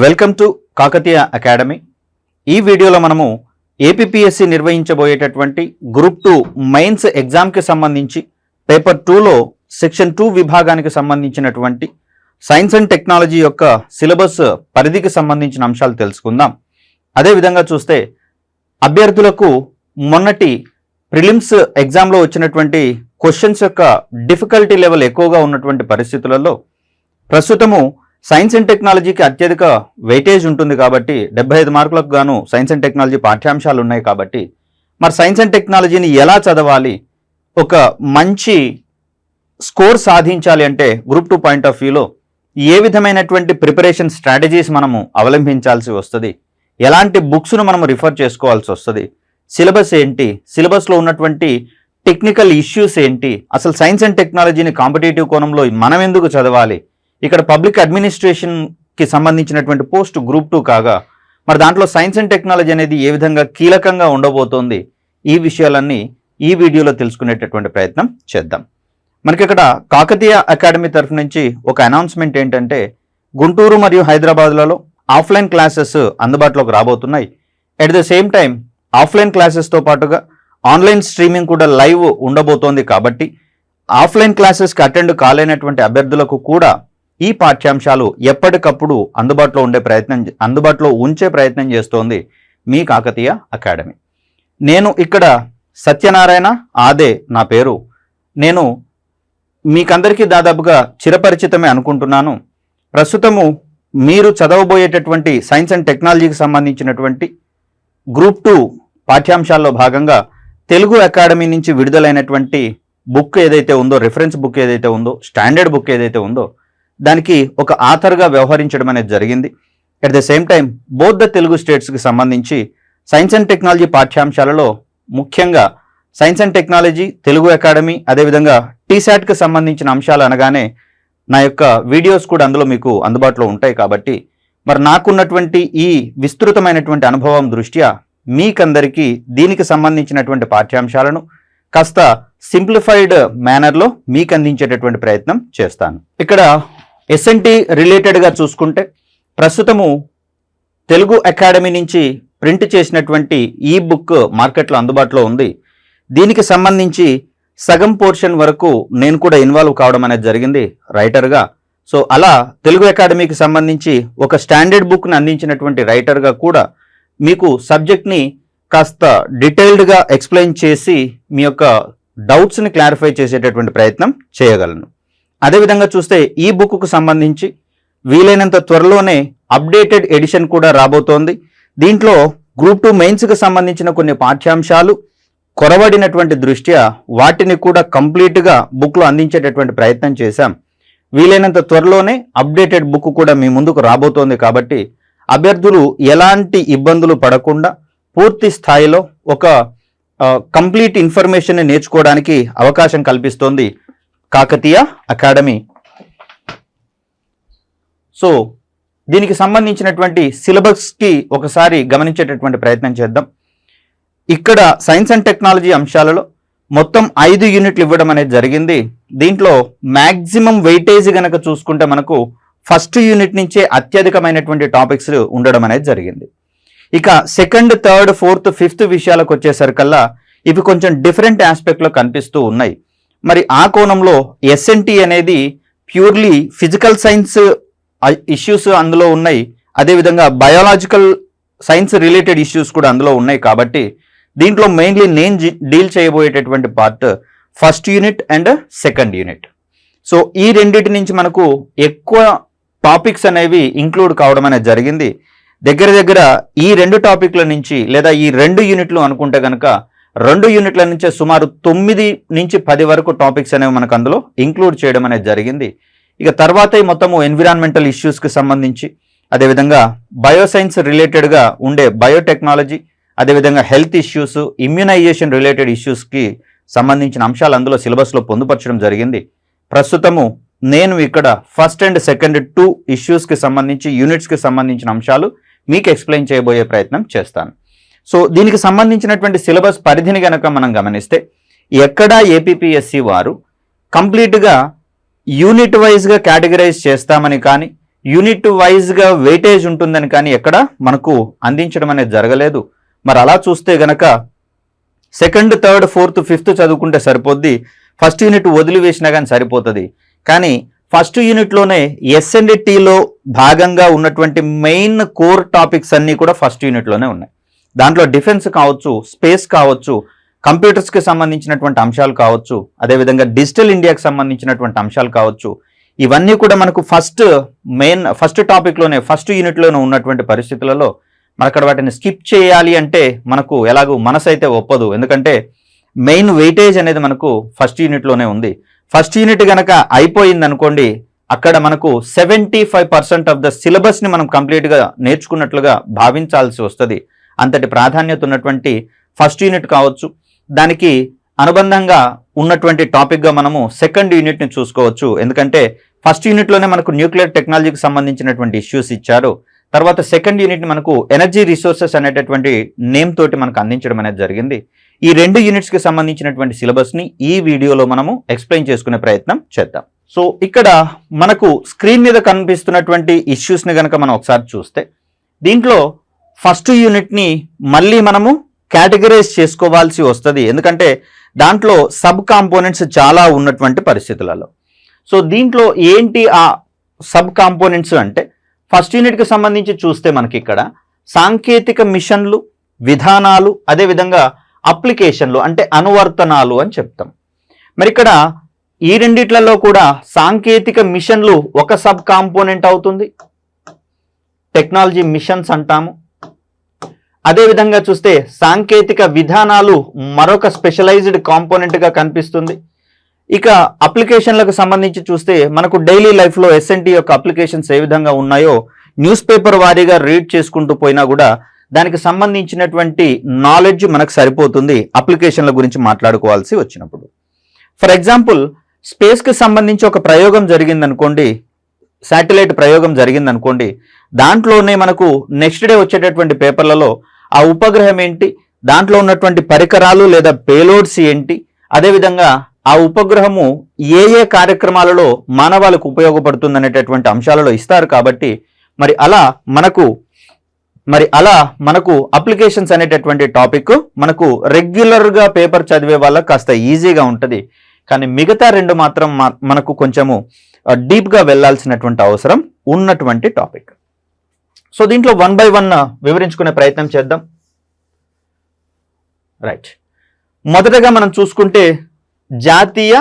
Welcome to Kakatiya academy. ఈ వీడియోలో మనము ఏపీపీఎస్సీ నిర్వహించబోయేటటువంటి గ్రూప్ 2 మెయిన్స్ ఎగ్జామ్కి సంబంధించి పేపర్ 2లో సెక్షన్ 2 విభాగానికి సంబంధించినటువంటి సైన్స్ అండ్ టెక్నాలజీ యొక్క సిలబస్ పరిధికి సంబంధించిన అంశాలు తెలుసుకుందాం. అదేవిధంగా చూస్తే అభ్యర్థులకు మొన్నటి ప్రిలిమ్స్ ఎగ్జామ్లో వచ్చినటువంటి క్వశ్చన్స్ యొక్క డిఫికల్టీ లెవెల్ ఎక్కువగా ఉన్నటువంటి పరిస్థితులలో ప్రస్తుతము సైన్స్ అండ్ టెక్నాలజీకి అత్యధిక వెయిటేజ్ ఉంటుంది కాబట్టి 75 మార్కులకు గాను సైన్స్ అండ్ టెక్నాలజీ పాఠ్యాంశాలు ఉన్నాయి కాబట్టి మరి సైన్స్ అండ్ టెక్నాలజీని ఎలా చదవాలి, ఒక మంచి స్కోర్ సాధించాలి అంటే గ్రూప్ 2 పాయింట్ ఆఫ్ వ్యూలో ఏ విధమైనటువంటి ప్రిపరేషన్ స్ట్రాటజీస్ మనము అవలంబించాల్సి వస్తుంది, ఎలాంటి బుక్స్ను మనము రిఫర్ చేసుకోవాల్సి వస్తుంది, సిలబస్ ఏంటి, సిలబస్లో ఉన్నటువంటి టెక్నికల్ ఇష్యూస్ ఏంటి, అసలు సైన్స్ అండ్ టెక్నాలజీని కాంపిటేటివ్ కోణంలో మనం ఎందుకు చదవాలి, ఇక్కడ పబ్లిక్ అడ్మినిస్ట్రేషన్కి సంబంధించినటువంటి పోస్ట్ గ్రూప్ 2 కాగా మరి దాంట్లో సైన్స్ అండ్ టెక్నాలజీ అనేది ఏ విధంగా కీలకంగా ఉండబోతోంది, ఈ విషయాలన్నీ ఈ వీడియోలో తెలుసుకునేటటువంటి ప్రయత్నం చేద్దాం. మనకి ఇక్కడ కాకతీయ అకాడమీ తరఫు నుంచి ఒక అనౌన్స్మెంట్ ఏంటంటే గుంటూరు మరియు హైదరాబాద్లలో ఆఫ్లైన్ క్లాసెస్ అందుబాటులోకి రాబోతున్నాయి. At the same time offline క్లాసెస్తో పాటుగా ఆన్లైన్ స్ట్రీమింగ్ కూడా లైవ్ ఉండబోతోంది కాబట్టి ఆఫ్లైన్ క్లాసెస్కి అటెండ్ కాలేనటువంటి అభ్యర్థులకు కూడా ఈ పాఠ్యాంశాలు ఎప్పటికప్పుడు అందుబాటులో ఉంచే ప్రయత్నం చేస్తోంది మీ కాకతీయ అకాడమీ. నేను ఇక్కడ సత్యనారాయణ ఆదే నా పేరు. నేను మీకందరికీ దాదాపుగా చిరపరిచితమే అనుకుంటున్నాను. ప్రస్తుతము మీరు చదవబోయేటటువంటి సైన్స్ అండ్ టెక్నాలజీకి సంబంధించినటువంటి గ్రూప్ 2 పాఠ్యాంశాల్లో భాగంగా తెలుగు అకాడమీ నుంచి విడుదలైనటువంటి బుక్ ఏదైతే ఉందో, రిఫరెన్స్ బుక్ ఏదైతే ఉందో, స్టాండర్డ్ బుక్ ఏదైతే ఉందో దానికి ఒక ఆథర్గా వ్యవహరించడం అనేది జరిగింది. At the same time both the Telugu స్టేట్స్కి సంబంధించి సైన్స్ అండ్ టెక్నాలజీ పాఠ్యాంశాలలో ముఖ్యంగా science and technology, Telugu academy, అదేవిధంగా టీశాట్కి సంబంధించిన అంశాలు అనగానే నా యొక్క వీడియోస్ కూడా అందులో మీకు అందుబాటులో ఉంటాయి. కాబట్టి మరి నాకున్నటువంటి ఈ విస్తృతమైనటువంటి అనుభవం దృష్ట్యా మీకందరికీ దీనికి సంబంధించినటువంటి పాఠ్యాంశాలను కాస్త సింప్లిఫైడ్ మేనర్లో మీకు అందించేటటువంటి ప్రయత్నం చేస్తాను. ఇక్కడ ఎస్ఎన్టీ రిలేటెడ్గా చూసుకుంటే ప్రస్తుతము తెలుగు అకాడమీ నుంచి ప్రింట్ చేసినటువంటి ఈ బుక్ మార్కెట్లో అందుబాటులో ఉంది. దీనికి సంబంధించి సగం పోర్షన్ వరకు నేను కూడా ఇన్వాల్వ్ కావడం అనేది జరిగింది రైటర్గా. సో అలా తెలుగు అకాడమీకి సంబంధించి ఒక స్టాండర్డ్ బుక్ని అందించినటువంటి రైటర్గా కూడా మీకు సబ్జెక్ట్ని కాస్త డీటెయిల్డ్గా ఎక్స్ప్లెయిన్ చేసి మీ యొక్క డౌట్స్ని క్లారిఫై చేసేటటువంటి ప్రయత్నం చేయగలను. అదేవిధంగా చూస్తే ఈ బుక్కు సంబంధించి వీలైనంత త్వరలోనే అప్డేటెడ్ ఎడిషన్ కూడా రాబోతోంది. దీంట్లో గ్రూప్ 2 మెయిన్స్కి సంబంధించిన కొన్ని పాఠ్యాంశాలు కొరవడినటువంటి దృష్ట్యా వాటిని కూడా కంప్లీట్గా బుక్లో అందించేటటువంటి ప్రయత్నం చేశాం. వీలైనంత త్వరలోనే అప్డేటెడ్ బుక్ కూడా మీ ముందుకు రాబోతోంది కాబట్టి అభ్యర్థులు ఎలాంటి ఇబ్బందులు పడకుండా పూర్తి స్థాయిలో ఒక కంప్లీట్ ఇన్ఫర్మేషన్ నేర్చుకోవడానికి అవకాశం కల్పిస్తోంది కాకతీయ అకాడమీ. సో దీనికి సంబంధించినటువంటి సిలబస్కి ఒకసారి గమనించేటటువంటి ప్రయత్నం చేద్దాం. ఇక్కడ సైన్స్ అండ్ టెక్నాలజీ అంశాలలో మొత్తం 5 యూనిట్లు ఇవ్వడం అనేది జరిగింది. దీంట్లో మ్యాక్సిమం వెయిటేజ్ కనుక చూసుకుంటే మనకు ఫస్ట్ యూనిట్ నుంచే అత్యధికమైనటువంటి టాపిక్స్ ఉండడం అనేది జరిగింది. ఇక సెకండ్, థర్డ్, ఫోర్త్, ఫిఫ్త్ విషయాలకు వచ్చేసరికల్లా ఇవి కొంచెం డిఫరెంట్ ఆస్పెక్ట్లో కనిపిస్తూ ఉన్నాయి. మరి ఆ కోణంలో ఎస్ఎన్టీ అనేది ప్యూర్లీ ఫిజికల్ సైన్స్ ఇష్యూస్ అందులో ఉన్నాయి, అదేవిధంగా బయాలజికల్ సైన్స్ రిలేటెడ్ ఇష్యూస్ కూడా అందులో ఉన్నాయి. కాబట్టి దీంట్లో మెయిన్లీ నేను డీల్ చేయబోయేటటువంటి part first unit and second unit. So ఈ రెండింటి నుంచి మనకు ఎక్కువ టాపిక్స్ అనేవి ఇంక్లూడ్ కావడం అనేది జరిగింది. దగ్గర ఈ 2 టాపిక్ల నుంచి లేదా ఈ 2 యూనిట్లు అనుకుంటే కనుక 2 యూనిట్ల నుంచే సుమారు 9 నుంచి 10 వరకు టాపిక్స్ అనేవి మనకు అందులో ఇంక్లూడ్ చేయడం అనేది జరిగింది. ఇక తర్వాత మొత్తము ఎన్విరాన్మెంటల్ ఇష్యూస్కి సంబంధించి, అదేవిధంగా బయోసైన్స్ రిలేటెడ్గా ఉండే బయోటెక్నాలజీ, అదేవిధంగా హెల్త్ ఇష్యూస్, ఇమ్యునైజేషన్ రిలేటెడ్ ఇష్యూస్కి సంబంధించిన అంశాలు అందులో సిలబస్లో పొందుపరచడం జరిగింది. ప్రస్తుతము నేను ఇక్కడ ఫస్ట్ అండ్ సెకండ్ 2 ఇష్యూస్కి సంబంధించి యూనిట్స్కి సంబంధించిన అంశాలు మీకు ఎక్స్ప్లెయిన్ చేయబోయే ప్రయత్నం చేస్తాను. సో దీనికి సంబంధించినటువంటి సిలబస్ పరిధిని కనుక మనం గమనిస్తే ఎక్కడా ఏపీపీఎస్సీ వారు కంప్లీట్గా యూనిట్ వైజ్గా కేటగిరైజ్ చేస్తామని కానీ యూనిట్ వైజ్గా వెయిటేజ్ ఉంటుందని కానీ ఎక్కడ మనకు అందించడం అనేది జరగలేదు. మరి అలా చూస్తే గనక సెకండ్, థర్డ్, ఫోర్త్, ఫిఫ్త్ చదువుకుంటే సరిపోద్ది, ఫస్ట్ యూనిట్ వదిలివేసినా కానీ సరిపోతుంది. కానీ ఫస్ట్ యూనిట్లోనే ఎస్ఎన్డిటీలో భాగంగా ఉన్నటువంటి మెయిన్ కోర్ టాపిక్స్ అన్నీ కూడా ఫస్ట్ యూనిట్లోనే ఉన్నాయి. దాంట్లో డిఫెన్స్ కావచ్చు, స్పేస్ కావచ్చు, కంప్యూటర్స్కి సంబంధించినటువంటి అంశాలు కావచ్చు, అదేవిధంగా డిజిటల్ ఇండియాకి సంబంధించినటువంటి అంశాలు కావచ్చు, ఇవన్నీ కూడా మనకు ఫస్ట్ టాపిక్లోనే ఫస్ట్ యూనిట్లోనే ఉన్నటువంటి పరిస్థితులలో మన అక్కడ వాటిని స్కిప్ చేయాలి అంటే మనకు ఎలాగూ మనసు అయితే ఒప్పదు. ఎందుకంటే మెయిన్ వెయిటేజ్ అనేది మనకు ఫస్ట్ యూనిట్లోనే ఉంది. ఫస్ట్ యూనిట్ కనుక అయిపోయింది అనుకోండి, అక్కడ మనకు 75% ఆఫ్ ద సిలబస్ని మనం కంప్లీట్గా నేర్చుకున్నట్లుగా భావించాల్సి వస్తుంది. అంతటి ప్రాధాన్యత ఉన్నటువంటి ఫస్ట్ యూనిట్ కావచ్చు. దానికి అనుబంధంగా ఉన్నటువంటి టాపిక్గా మనము సెకండ్ యూనిట్ని చూసుకోవచ్చు. ఎందుకంటే ఫస్ట్ యూనిట్లోనే మనకు న్యూక్లియర్ టెక్నాలజీకి సంబంధించినటువంటి ఇష్యూస్ ఇచ్చారు. తర్వాత సెకండ్ యూనిట్ని మనకు ఎనర్జీ రిసోర్సెస్ అనేటటువంటి నేమ్ తోటి మనకు అందించడం అనేది జరిగింది. ఈ 2 యూనిట్స్కి సంబంధించినటువంటి సిలబస్ని ఈ వీడియోలో మనము ఎక్స్ప్లెయిన్ చేసుకునే ప్రయత్నం చేద్దాం. సో ఇక్కడ మనకు స్క్రీన్ మీద కనిపిస్తున్నటువంటి ఇష్యూస్ని కనుక మనం ఒకసారి చూస్తే, దీంట్లో ఫస్ట్ యూనిట్ని మళ్ళీ మనము కేటగరైజ్ చేసుకోవాల్సి వస్తుంది. ఎందుకంటే దాంట్లో సబ్ కాంపోనెంట్స్ చాలా ఉన్నటువంటి పరిస్థితులలో. సో దీంట్లో ఏంటి ఆ సబ్ కాంపోనెంట్స్ అంటే, ఫస్ట్ యూనిట్కి సంబంధించి చూస్తే మనకి ఇక్కడ సాంకేతిక మిషన్లు, విధానాలు, అదేవిధంగా అప్లికేషన్లు అంటే అనువర్తనాలు అని చెప్తాం. మరి ఇక్కడ ఈ రెండిట్లలో కూడా సాంకేతిక మిషన్లు ఒక సబ్ కాంపోనెంట్ అవుతుంది, టెక్నాలజీ మిషన్స్ అంటాము. అదేవిధంగా చూస్తే సాంకేతిక విధానాలు మరొక స్పెషలైజ్డ్ కాంపోనెంట్గా కనిపిస్తుంది. ఇక అప్లికేషన్లకు సంబంధించి చూస్తే మనకు డైలీ లైఫ్లో ఎస్ఎన్టీ యొక్క అప్లికేషన్స్ ఏ విధంగా ఉన్నాయో న్యూస్ పేపర్ వారీగా రీడ్ చేసుకుంటూ పోయినా కూడా దానికి సంబంధించినటువంటి నాలెడ్జ్ మనకు సరిపోతుంది అప్లికేషన్ల గురించి మాట్లాడుకోవాల్సి వచ్చినప్పుడు. ఫర్ ఎగ్జాంపుల్, స్పేస్కి సంబంధించి ఒక ప్రయోగం జరిగిందనుకోండి, శాటిలైట్ ప్రయోగం జరిగిందనుకోండి, దాంట్లోనే మనకు నెక్స్ట్ డే వచ్చేటటువంటి పేపర్లలో ఆ ఉపగ్రహం ఏంటి, దాంట్లో ఉన్నటువంటి పరికరాలు లేదా పేలోడ్స్ ఏంటి, అదేవిధంగా ఆ ఉపగ్రహము ఏ ఏ కార్యక్రమాలలో మానవాళికి ఉపయోగపడుతుంది అనేటటువంటి అంశాలలో ఇస్తారు. కాబట్టి మరి అలా మనకు అప్లికేషన్స్ అనేటటువంటి టాపిక్ మనకు రెగ్యులర్గా పేపర్ చదివే వాళ్ళకి కాస్త ఈజీగా ఉంటుంది. కానీ మిగతా 2 మాత్రం మనకు కొంచెము డీప్గా వెళ్ళాల్సినటువంటి అవసరం ఉన్నటువంటి టాపిక్. సో దీంట్లో 1 by 1 వివరించుకునే ప్రయత్నం చేద్దాం. రైట్, మొదటగా మనం చూసుకుంటే జాతీయ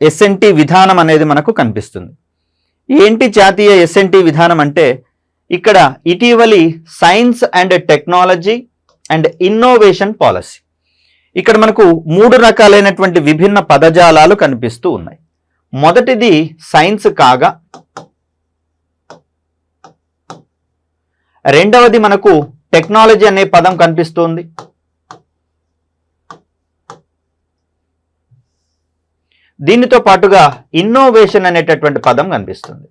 ఎస్ఎన్టీ విధానం అనేది మనకు కనిపిస్తుంది. ఏంటి జాతీయ ఎస్ఎన్టీ విధానం అంటే, ఇక్కడ ఇటీవలి science and technology and innovation policy, ఇక్కడ మనకు 3 రకాలైనటువంటి విభిన్న పదజాలాలు కనిపిస్తూ ఉన్నాయి. మొదటిది సైన్స్ కాగా, రెండవది మనకు టెక్నాలజీ అనే పదం కనిపిస్తుంది, దీనితో పాటుగా ఇన్నోవేషన్ అనేటటువంటి పదం కనిపిస్తుంది.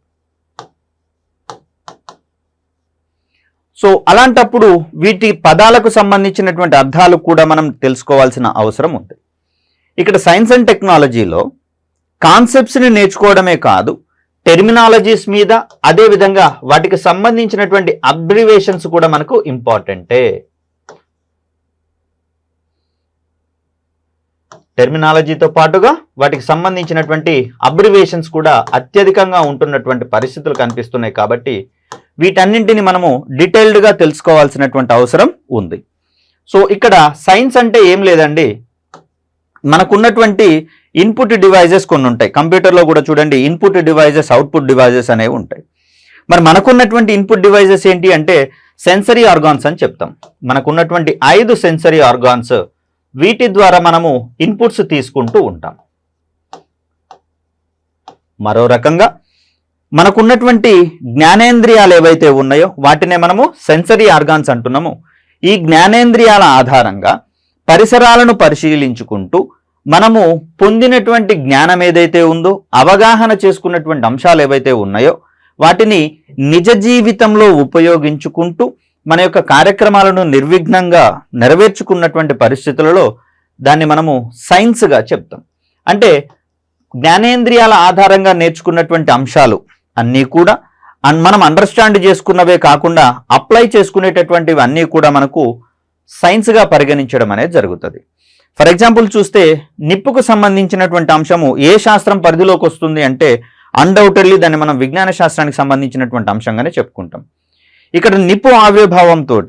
సో అలాంటప్పుడు వీటి పదాలకు సంబంధించినటువంటి అర్థాలు కూడా మనం తెలుసుకోవాల్సిన అవసరం ఉంది. ఇక్కడ సైన్స్ అండ్ టెక్నాలజీలో కాన్సెప్ట్స్ని నేర్చుకోవడమే కాదు, టెర్మినాలజీస్ మీద, అదేవిధంగా వాటికి సంబంధించినటువంటి అబ్రివేషన్స్ కూడా మనకు ఇంపార్టెంటే. టెర్మినాలజీతో పాటుగా వాటికి సంబంధించినటువంటి అబ్రివేషన్స్ కూడా అత్యధికంగా ఉంటున్నటువంటి పరిస్థితులు కనిపిస్తున్నాయి. కాబట్టి వీటన్నింటిని మనము డీటెయిల్డ్గా తెలుసుకోవాల్సినటువంటి అవసరం ఉంది. సో ఇక్కడ సైన్స్ అంటే ఏం లేదండి, మనకున్నటువంటి ఇన్పుట్ డివైజెస్ కొన్ని ఉంటాయి. కంప్యూటర్లో కూడా చూడండి, ఇన్పుట్ డివైజెస్, అవుట్పుట్ డివైజెస్ అనేవి ఉంటాయి. మరి మనకున్నటువంటి ఇన్పుట్ డివైజెస్ ఏంటి అంటే సెన్సరీ ఆర్గాన్స్ అని చెప్తాం. మనకున్నటువంటి 5 సెన్సరీ ఆర్గాన్స్, వీటి ద్వారా మనము ఇన్పుట్స్ తీసుకుంటూ ఉంటాం. మరో రకంగా మనకున్నటువంటి జ్ఞానేంద్రియాలు ఏవైతే ఉన్నాయో వాటినే మనము సెన్సరీ ఆర్గాన్స్ అంటున్నాము. ఈ జ్ఞానేంద్రియాల ఆధారంగా పరిసరాలను పరిశీలించుకుంటూ మనము పొందినటువంటి జ్ఞానం ఏదైతే ఉందో, అవగాహన చేసుకున్నటువంటి అంశాలు ఏవైతే ఉన్నాయో వాటిని నిజ జీవితంలో ఉపయోగించుకుంటూ మన యొక్క కార్యక్రమాలను నిర్విఘ్నంగా నెరవేర్చుకున్నటువంటి పరిస్థితులలో దాన్ని మనము సైన్స్గా చెప్తాం. అంటే జ్ఞానేంద్రియాల ఆధారంగా నేర్చుకున్నటువంటి అంశాలు అన్నీ కూడా మనం అండర్స్టాండ్ చేసుకున్నవే కాకుండా అప్లై చేసుకునేటటువంటివి అన్నీ కూడా మనకు సైన్స్గా పరిగణించడం అనేది జరుగుతుంది. ఫర్ ఎగ్జాంపుల్ చూస్తే నిప్పుకు సంబంధించినటువంటి అంశము ఏ శాస్త్రం పరిధిలోకి వస్తుంది అంటే అన్డౌటెడ్లీ దాన్ని మనం విజ్ఞాన శాస్త్రానికి సంబంధించినటువంటి అంశంగానే చెప్పుకుంటాం. ఇక్కడ నిప్పు ఆవిర్భావంతో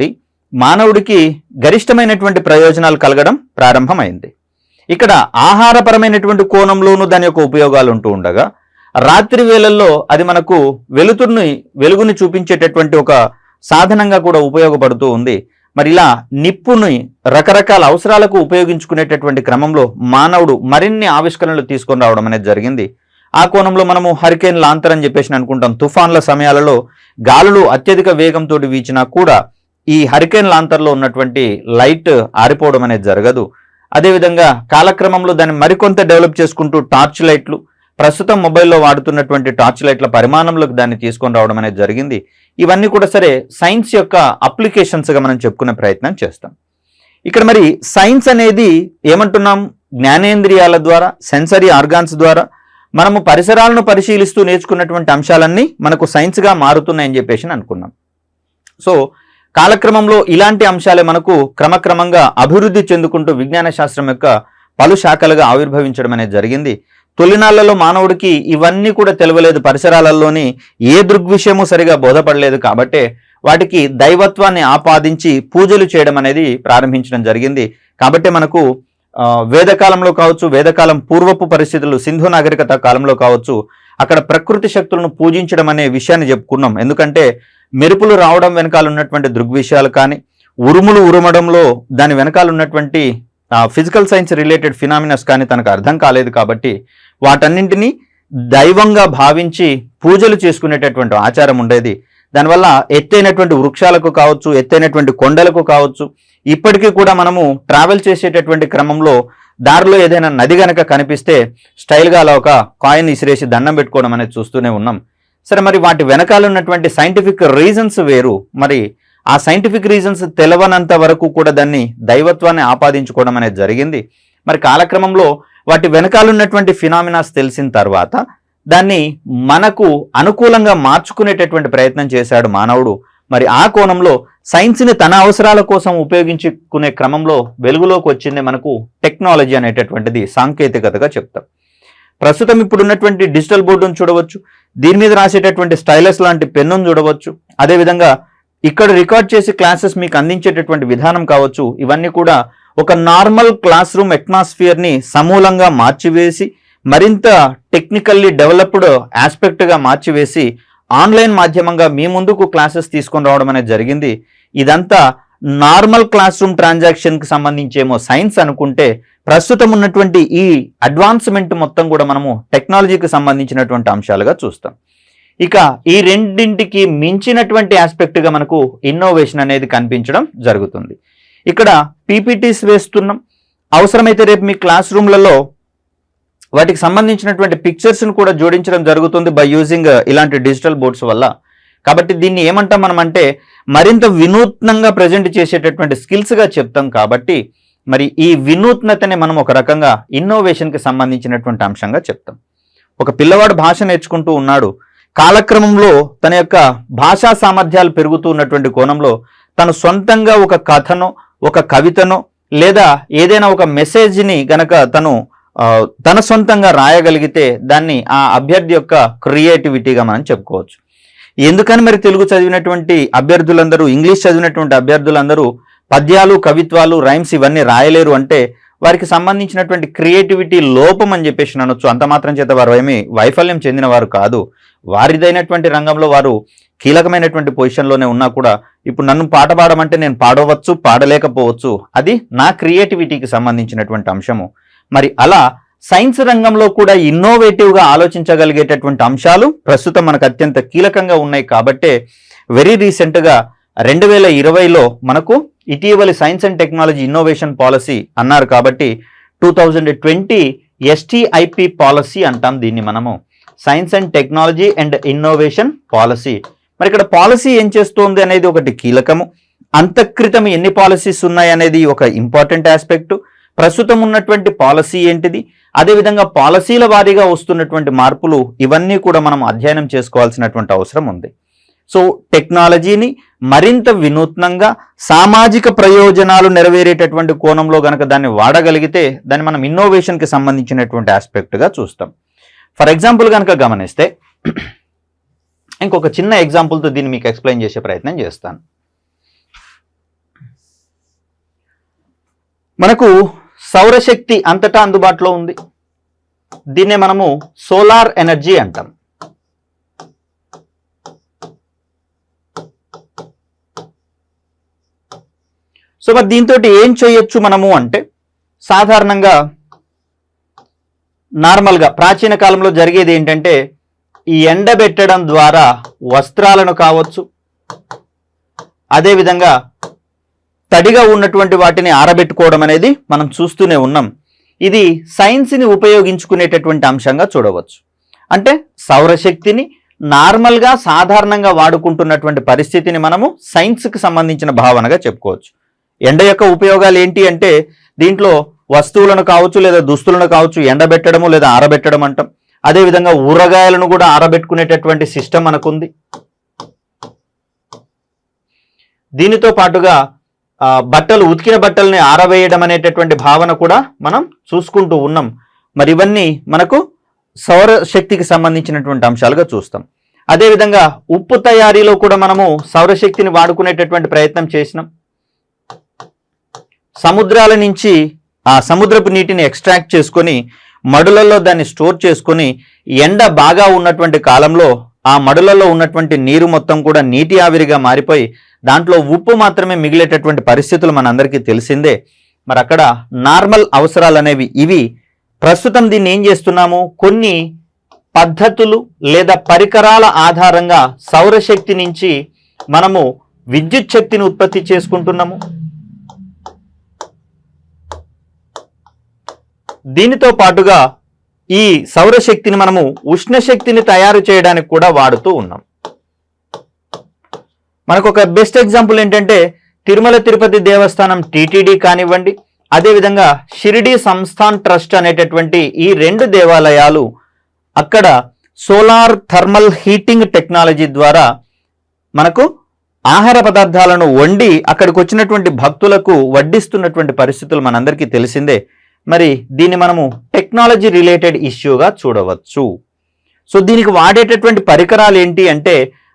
మానవుడికి గరిష్టమైనటువంటి ప్రయోజనాలు కలగడం ప్రారంభమైంది. ఇక్కడ ఆహారపరమైనటువంటి కోణంలోనూ దాని యొక్క ఉపయోగాలు ఉంటూ ఉండగా రాత్రి వేళల్లో అది మనకు వెలుగుని చూపించేటటువంటి ఒక సాధనంగా కూడా ఉపయోగపడుతూ ఉంది. మరి ఇలా నిప్పుని రకరకాల అవసరాలకు ఉపయోగించుకునేటటువంటి క్రమంలో మానవుడు మరిన్ని ఆవిష్కరణలు తీసుకొని రావడం అనేది జరిగింది. ఆ కోణంలో మనము హరికేన్ లాంతర్ అని చెప్పేసి అనుకుంటాం. తుఫాన్ల సమయాలలో గాలులు అత్యధిక వేగంతో వీచినా కూడా ఈ హరికేన్ లాంతర్లో ఉన్నటువంటి లైట్ ఆరిపోవడం అనేది జరగదు. అదేవిధంగా కాలక్రమంలో దాన్ని మరికొంత డెవలప్ చేసుకుంటూ టార్చ్ లైట్లు, ప్రస్తుతం మొబైల్లో వాడుతున్నటువంటి టార్చ్ లైట్ల పరిమాణంలోకి దాన్ని తీసుకొని రావడం అనేది జరిగింది. ఇవన్నీ కూడా సరే సైన్స్ యొక్క అప్లికేషన్స్గా మనం చెప్పుకునే ప్రయత్నం చేస్తాం. ఇక్కడ మరి సైన్స్ అనేది ఏమంటున్నాం, జ్ఞానేంద్రియాల ద్వారా, సెన్సరీ ఆర్గాన్స్ ద్వారా మనము పరిసరాలను పరిశీలిస్తూ నేర్చుకున్నటువంటి అంశాలన్నీ మనకు సైన్స్గా మారుతున్నాయని చెప్పేసి అనుకున్నాం. సో కాలక్రమంలో ఇలాంటి అంశాలే మనకు క్రమక్రమంగా అభివృద్ధి చెందుకుంటూ విజ్ఞాన శాస్త్రం యొక్క పలు శాఖలుగా ఆవిర్భవించడం అనేది జరిగింది. తొలినాళ్లలో మానవుడికి ఇవన్నీ కూడా తెలియలేదు, పరిసరాలలోని ఏ దృగ్విషయము సరిగా బోధపడలేదు. కాబట్టే వాటికి దైవత్వాన్ని ఆపాదించి పూజలు చేయడం అనేది ప్రారంభించడం జరిగింది. కాబట్టి మనకు వేదకాలంలో కావచ్చు, వేదకాలం పూర్వపు పరిస్థితులు, సింధు నాగరికత కాలంలో కావచ్చు, అక్కడ ప్రకృతి శక్తులను పూజించడం అనే విషయాన్ని చెప్పుకున్నాం. ఎందుకంటే మెరుపులు రావడం వెనకాల ఉన్నటువంటి దృగ్విషయాలు కానీ, ఉరుములు ఉరుమడంలో దాని వెనకాల ఉన్నటువంటి ఫిజికల్ సైన్స్ రిలేటెడ్ ఫినామినస్ కానీ తనకు అర్థం కాలేదు. కాబట్టి వాటన్నింటినీ దైవంగా భావించి పూజలు చేసుకునేటటువంటి ఆచారం ఉండేది. దానివల్ల ఎత్తైనటువంటి వృక్షాలకు కావచ్చు, ఎత్తైనటువంటి కొండలకు కావచ్చు, ఇప్పటికీ కూడా మనము ట్రావెల్ చేసేటటువంటి క్రమంలో దారిలో ఏదైనా నది గనక కనిపిస్తే స్టైల్గా అలా ఒక కాయిన్ ఇసిరేసి దండం పెట్టుకోవడం అనేది చూస్తూనే ఉన్నాం. సరే, మరి వాటి వెనకాల ఉన్నటువంటి సైంటిఫిక్ రీజన్స్ వేరు. మరి ఆ సైంటిఫిక్ రీజన్స్ తెలవనంత వరకు కూడా దాన్ని దైవత్వాన్ని ఆపాదించుకోవడం అనేది జరిగింది. మరి కాలక్రమంలో వాటి వెనకాల ఉన్నటువంటి ఫినామినాస్ తెలిసిన తర్వాత దాన్ని మనకు అనుకూలంగా మార్చుకునేటటువంటి ప్రయత్నం చేశాడు మానవుడు. మరి ఆ కోణంలో సైన్స్ని తన అవసరాల కోసం ఉపయోగించుకునే క్రమంలో వెలుగులోకి వచ్చింది మనకు టెక్నాలజీ అనేటటువంటిది, సాంకేతికతగా చెప్తాం. ప్రస్తుతం ఇప్పుడు ఉన్నటువంటి డిజిటల్ బోర్డును చూడవచ్చు, దీని మీద రాసేటటువంటి స్టైలస్ లాంటి పెన్నును చూడవచ్చు. అదేవిధంగా ఇక్కడ రికార్డ్ చేసి క్లాసెస్ మీకు అందించేటటువంటి విధానం కావచ్చు, ఇవన్నీ కూడా ఒక నార్మల్ క్లాస్ రూమ్ అట్మాస్ఫియర్ని సమూలంగా మార్చివేసి మరింత టెక్నికల్లీ డెవలప్డ్ ఆస్పెక్ట్గా మార్చివేసి ఆన్లైన్ మాధ్యమంగా మీ ముందుకు క్లాసెస్ తీసుకొని రావడం అనేది జరిగింది. ఇదంతా నార్మల్ క్లాస్ రూమ్ ట్రాన్సాక్షన్కి సంబంధించేమో సైన్స్ అనుకుంటే, ప్రస్తుతం ఉన్నటువంటి ఈ అడ్వాన్స్మెంట్ మొత్తం కూడా మనము టెక్నాలజీకి సంబంధించినటువంటి అంశాలుగా చూస్తాం. ఇక ఈ రెండింటికి మించినటువంటి ఆస్పెక్ట్గా మనకు ఇన్నోవేషన్ అనేది కనిపించడం జరుగుతుంది. ఇక్కడ పీపీటీస్ వేస్తున్నాం, అవసరమైతే రేపు మీ క్లాస్ రూమ్లలో వాటికి సంబంధించినటువంటి పిక్చర్స్ను కూడా జోడించడం జరుగుతుంది బై యూజింగ్ ఇలాంటి డిజిటల్ బోర్డ్స్ వల్ల. కాబట్టి దీన్ని ఏమంటాం మనం అంటే మరింత వినూత్నంగా ప్రజెంట్ చేసేటటువంటి స్కిల్స్గా చెప్తాం. కాబట్టి మరి ఈ వినూత్నతనే మనం ఒక రకంగా ఇన్నోవేషన్కి సంబంధించినటువంటి అంశంగా చెప్తాం. ఒక పిల్లవాడు భాష నేర్చుకుంటూ ఉన్నాడు, కాలక్రమంలో తన యొక్క భాషా సామర్థ్యాలు పెరుగుతూ ఉన్నటువంటి కోణంలో తను సొంతంగా ఒక కథనో, ఒక కవితనో, లేదా ఏదైనా ఒక మెసేజ్ని గనక తన సొంతంగా రాయగలిగితే దాన్ని ఆ అభ్యర్థి యొక్క క్రియేటివిటీగా మనం చెప్పుకోవచ్చు. ఎందుకని మరి తెలుగు చదివినటువంటి అభ్యర్థులందరూ, ఇంగ్లీష్ చదివినటువంటి అభ్యర్థులందరూ పద్యాలు, కవిత్వాలు, రైమ్స్ ఇవన్నీ రాయలేరు అంటే వారికి సంబంధించినటువంటి క్రియేటివిటీ లోపం అని చెప్పేసి అనొచ్చు. అంత మాత్రం చేత వారు ఏమీ వైఫల్యం చెందిన వారు కాదు. వారిదైనటువంటి రంగంలో వారు కీలకమైనటువంటి పొజిషన్లోనే ఉన్నా కూడా ఇప్పుడు నన్ను పాట పాడమంటే నేను పాడవచ్చు, పాడలేకపోవచ్చు. అది నా క్రియేటివిటీకి సంబంధించినటువంటి అంశము. మరి అలా సైన్స్ రంగంలో కూడా ఇన్నోవేటివ్గా ఆలోచించగలిగేటటువంటి అంశాలు ప్రస్తుతం మనకు అత్యంత కీలకంగా ఉన్నాయి. కాబట్టే వెరీ రీసెంట్గా 2020లో మనకు ఇటీవలి science and technology innovation policy అన్నారు. కాబట్టి 2020 STIP పాలసీ అంటాం దీన్ని మనము, science and technology and innovation policy. మరి ఇక్కడ పాలసీ ఏం చేస్తోంది అనేది ఒకటి కీలకము. అంతఃక్రితం ఎన్ని పాలసీస్ ఉన్నాయి అనేది ఒక ఇంపార్టెంట్ ఆస్పెక్టు. ప్రస్తుతం ఉన్నటువంటి పాలసీ ఏంటిది, అదేవిధంగా పాలసీల వారీగా వస్తున్నటువంటి మార్పులు ఇవన్నీ కూడా మనం అధ్యయనం చేసుకోవాల్సినటువంటి అవసరం ఉంది. సో టెక్నాలజీని మరింత వినూత్నంగా సామాజిక ప్రయోజనాలు నెరవేరేటటువంటి కోణంలో గనక దాన్ని వాడగలిగితే దాన్ని మనం ఇన్నోవేషన్కి సంబంధించినటువంటి ఆస్పెక్ట్గా చూస్తాం. ఫర్ ఎగ్జాంపుల్ కనుక గమనిస్తే ఇంకొక చిన్న ఎగ్జాంపుల్తో దీన్ని మీకు ఎక్స్ప్లెయిన్ చేసే ప్రయత్నం చేస్తాను. మనకు సౌరశక్తి అంతటా అందుబాటులో ఉంది. దీన్నే మనము సోలార్ ఎనర్జీ అంటాం. సో మరి దీంతో ఏం చేయొచ్చు మనము అంటే, సాధారణంగా నార్మల్గా ప్రాచీన కాలంలో జరిగేది ఏంటంటే, ఈ ఎండబెట్టడం ద్వారా వస్త్రాలను కావచ్చు, అదేవిధంగా తడిగా ఉన్నటువంటి వాటిని ఆరబెట్టుకోవడం అనేది మనం చూస్తూనే ఉన్నాం. ఇది సైన్స్ని ఉపయోగించుకునేటటువంటి అంశంగా చూడవచ్చు. అంటే సౌరశక్తిని నార్మల్గా సాధారణంగా వాడుకుంటున్నటువంటి పరిస్థితిని మనము సైన్స్కి సంబంధించిన భావనగా చెప్పుకోవచ్చు. ఎండ యొక్క ఉపయోగాలు ఏంటి అంటే, దీంట్లో వస్తువులను కావచ్చు లేదా దుస్తులను కావచ్చు ఎండబెట్టడము లేదా ఆరబెట్టడం అంటాం. అదేవిధంగా ఊరగాయలను కూడా ఆరబెట్టుకునేటటువంటి సిస్టమ్ మనకుంది. దీనితో పాటుగా బట్టలు, ఉతికిన బట్టల్ని ఆరవేయడం అనేటటువంటి భావన కూడా మనం చూసుకుంటూ ఉన్నాం. మరి ఇవన్నీ మనకు సౌరశక్తికి సంబంధించినటువంటి అంశాలుగా చూస్తాం. అదేవిధంగా ఉప్పు తయారీలో కూడా మనము సౌరశక్తిని వాడుకునేటటువంటి ప్రయత్నం చేసినాం. సముద్రాల నుంచి ఆ సముద్రపు నీటిని ఎక్స్ట్రాక్ట్ చేసుకొని మడులలో దాన్ని స్టోర్ చేసుకొని ఎండ బాగా ఉన్నటువంటి కాలంలో ఆ మడులలో ఉన్నటువంటి నీరు మొత్తం కూడా నీటి ఆవిరిగా మారిపోయి దాంట్లో ఉప్పు మాత్రమే మిగిలేటటువంటి పరిస్థితులు మనందరికీ తెలిసిందే. మరి అక్కడ నార్మల్ అవసరాలు అనేవి ఇవి. ప్రస్తుతం దీన్ని ఏం చేస్తున్నాము, కొన్ని పద్ధతులు లేదా పరికరాల ఆధారంగా సౌరశక్తి నుంచి మనము విద్యుత్ శక్తిని ఉత్పత్తి చేసుకుంటున్నాము. దీనితో పాటుగా ఈ సౌరశక్తిని మనము ఉష్ణశక్తిని తయారు చేయడానికి కూడా వాడుతూ ఉన్నాం. మనకు ఒక బెస్ట్ ఎగ్జాంపుల్ ఏంటంటే, తిరుమల తిరుపతి దేవస్థానం టీటీడీ కానివ్వండి, అదేవిధంగా షిరిడి సంస్థాన్ ట్రస్ట్ అనేటటువంటి ఈ రెండు దేవాలయాలు అక్కడ సోలార్ థర్మల్ హీటింగ్ టెక్నాలజీ ద్వారా మనకు ఆహార పదార్థాలను వండి అక్కడికి వచ్చినటువంటి భక్తులకు వడ్డిస్తున్నటువంటి పరిస్థితులు మనందరికీ తెలిసిందే. మరి దీన్ని మనము టెక్నాలజీ రిలేటెడ్ ఇష్యూగా చూడవచ్చు. సో దీనికి వాడేటటువంటి పరికరాలు ఏంటి అంటే,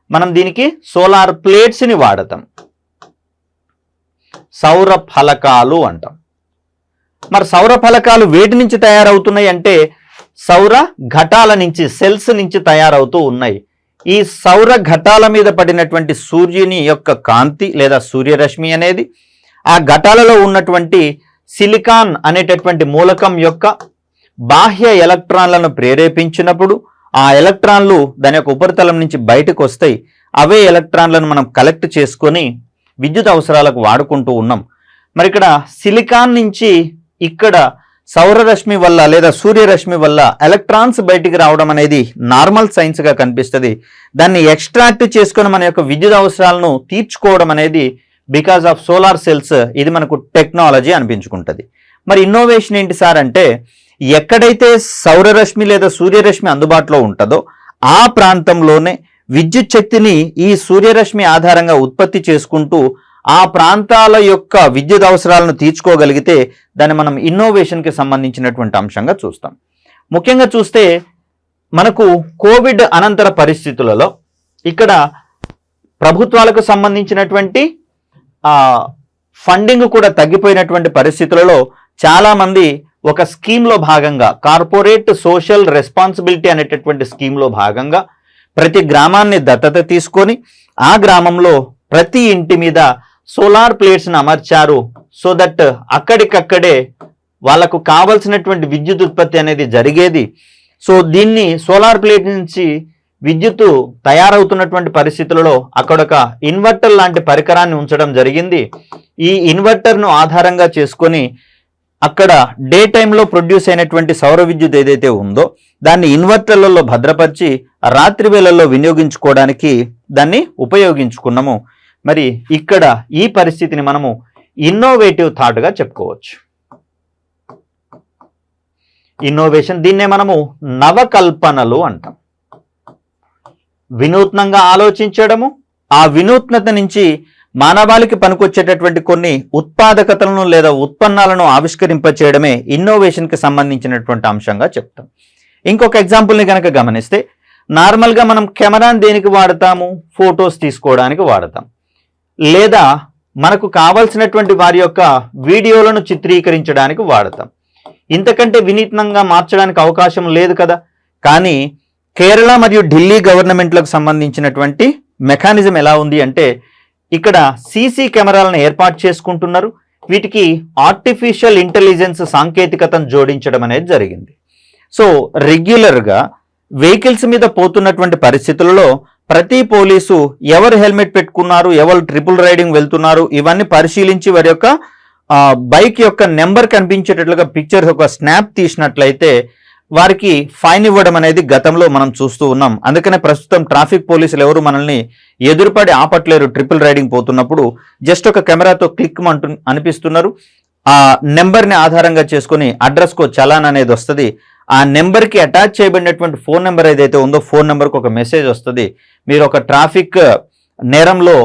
మనం దీనికి సోలార్ ప్లేట్స్ని వాడతాం, సౌర ఫలకాలు అంటాం. మరి సౌర ఫలకాలు వేటి నుంచి తయారవుతున్నాయి అంటే, సౌర ఘటాల నుంచి, సెల్స్ నుంచి తయారవుతూ ఉన్నాయి. ఈ సౌర ఘటాల మీద పడినటువంటి సూర్యుని యొక్క కాంతి లేదా సూర్యరశ్మి అనేది ఆ ఘటాలలో ఉన్నటువంటి సిలికాన్ అనేటటువంటి మూలకం యొక్క బాహ్య ఎలక్ట్రాన్లను ప్రేరేపించినప్పుడు ఆ ఎలక్ట్రాన్లు దాని యొక్క ఉపరితలం నుంచి బయటకు వస్తాయి. అవే ఎలక్ట్రాన్లను మనం కలెక్ట్ చేసుకొని విద్యుత్ అవసరాలకు వాడుకుంటూ ఉన్నాం. మరి ఇక్కడ సిలికాన్ నుంచి ఇక్కడ సౌరరశ్మి వల్ల లేదా సూర్యరశ్మి వల్ల ఎలక్ట్రాన్స్ బయటికి రావడం అనేది నార్మల్ సైన్స్గా కనిపిస్తుంది. దాన్ని ఎక్స్ట్రాక్ట్ చేసుకొని మన యొక్క విద్యుత్ అవసరాలను తీర్చుకోవడం అనేది బికాజ్ ఆఫ్ సోలార్ సెల్స్, ఇది మనకు టెక్నాలజీ అనిపించుకుంటుంది. మరి ఇన్నోవేషన్ ఏంటి సార్ అంటే, ఎక్కడైతే సౌరరశ్మి లేదా సూర్యరశ్మి అందుబాటులో ఉంటుందో ఆ ప్రాంతంలోనే విద్యుత్ శక్తిని ఈ సూర్యరశ్మి ఆధారంగా ఉత్పత్తి చేసుకుంటూ ఆ ప్రాంతాల యొక్క విద్యుత్ అవసరాలను తీర్చుకోగలిగితే దాన్ని మనం ఇన్నోవేషన్కి సంబంధించినటువంటి అంశంగా చూస్తాం. ముఖ్యంగా చూస్తే మనకు కోవిడ్ అనంతర పరిస్థితులలో ఇక్కడ ప్రభుత్వాలకు సంబంధించినటువంటి ఫండింగ్ కూడా తగ్గిపోయినటువంటి పరిస్థితులలో చాలామంది ఒక స్కీమ్లో భాగంగా కార్పొరేట్ సోషల్ రెస్పాన్సిబిలిటీ అనేటటువంటి స్కీమ్లో భాగంగా ప్రతి గ్రామాన్ని దత్తత తీసుకొని ఆ గ్రామంలో ప్రతి ఇంటి మీద సోలార్ ప్లేట్స్ని అమర్చారు. సో దట్ అక్కడికక్కడే వాళ్ళకు కావలసినటువంటి విద్యుత్ ఉత్పత్తి అనేది జరిగేది. సో దీన్ని సోలార్ ప్లేట్ నుంచి విద్యుత్తు తయారవుతున్నటువంటి పరిస్థితులలో అక్కడొక ఇన్వర్టర్ లాంటి పరికరాన్ని ఉంచడం జరిగింది. ఈ ఇన్వర్టర్ను ఆధారంగా చేసుకొని అక్కడ డే టైంలో ప్రొడ్యూస్ అయినటువంటి సౌర విద్యుత్ ఏదైతే ఉందో దాన్ని ఇన్వర్టర్లలో భద్రపరిచి రాత్రి వేళల్లో వినియోగించుకోవడానికి దాన్ని ఉపయోగించుకున్నాము. మరి ఇక్కడ ఈ పరిస్థితిని మనము ఇన్నోవేటివ్ థాట్గా చెప్పుకోవచ్చు. ఇన్నోవేషన్. దీన్నే మనము నవకల్పనలు అంటాం. వినూత్నంగా ఆలోచించడము, ఆ వినూత్నత నుంచి మానవాళికి పనికొచ్చేటటువంటి కొన్ని ఉత్పాదకతలను లేదా ఉత్పన్నాలను ఆవిష్కరింపచేయడమే ఇన్నోవేషన్కి సంబంధించినటువంటి అంశంగా చెప్తాం. ఇంకొక ఎగ్జాంపుల్ని కనుక గమనిస్తే, నార్మల్గా మనం కెమెరాని దేనికి వాడతాము? ఫొటోస్ తీసుకోవడానికి వాడతాం, లేదా మనకు కావాల్సినటువంటి వారి యొక్క వీడియోలను చిత్రీకరించడానికి వాడతాం. ఇంతకంటే వినూత్నంగా మార్చడానికి అవకాశం లేదు కదా. కానీ కేరళ మరియు ఢిల్లీ గవర్నమెంట్లకు సంబంధించినటువంటి మెకానిజం ఎలా ఉంది అంటే, ఇక్కడ సీసీ కెమెరాలను ఏర్పాటు చేసుకుంటున్నారు. వీటికి ఆర్టిఫిషియల్ ఇంటెలిజెన్స్ సాంకేతికతను జోడించడం అనేది జరిగింది. సో రెగ్యులర్గా వెహికల్స్ మీద పోతున్నటువంటి పరిస్థితులలో ప్రతి పోలీసు ఎవరు హెల్మెట్ పెట్టుకున్నారు, ఎవరు ట్రిపుల్ రైడింగ్ వెళ్తున్నారు, ఇవన్నీ పరిశీలించి వారి యొక్క బైక్ యొక్క నెంబర్ కనిపించేటట్లుగా పిక్చర్స్ ఒక స్నాప్ తీసినట్లయితే వారికి ఫైన్ ఇవ్వడం అనేది గతంలో మనం చూస్తూ ఉన్నాం. అందుకనే ప్రస్తుతం ట్రాఫిక్ పోలీసులు ఎవరు మనల్ని ఎదురుపడి ఆపట్లేరు. ట్రిపుల్ రైడింగ్ పోతున్నప్పుడు జస్ట్ ఒక కెమెరాతో క్లిక్ అనిపిస్తున్నారు. ఆ నెంబర్ని ఆధారంగా చేసుకుని అడ్రస్కో చలాన్ అనేది వస్తుంది. ఆ నెంబర్కి అటాచ్ చేయబడినటువంటి ఫోన్ నెంబర్ ఏదైతే ఉందో ఫోన్ నెంబర్కి ఒక మెసేజ్ వస్తుంది, మీరు ఒక ట్రాఫిక్ నేరంలో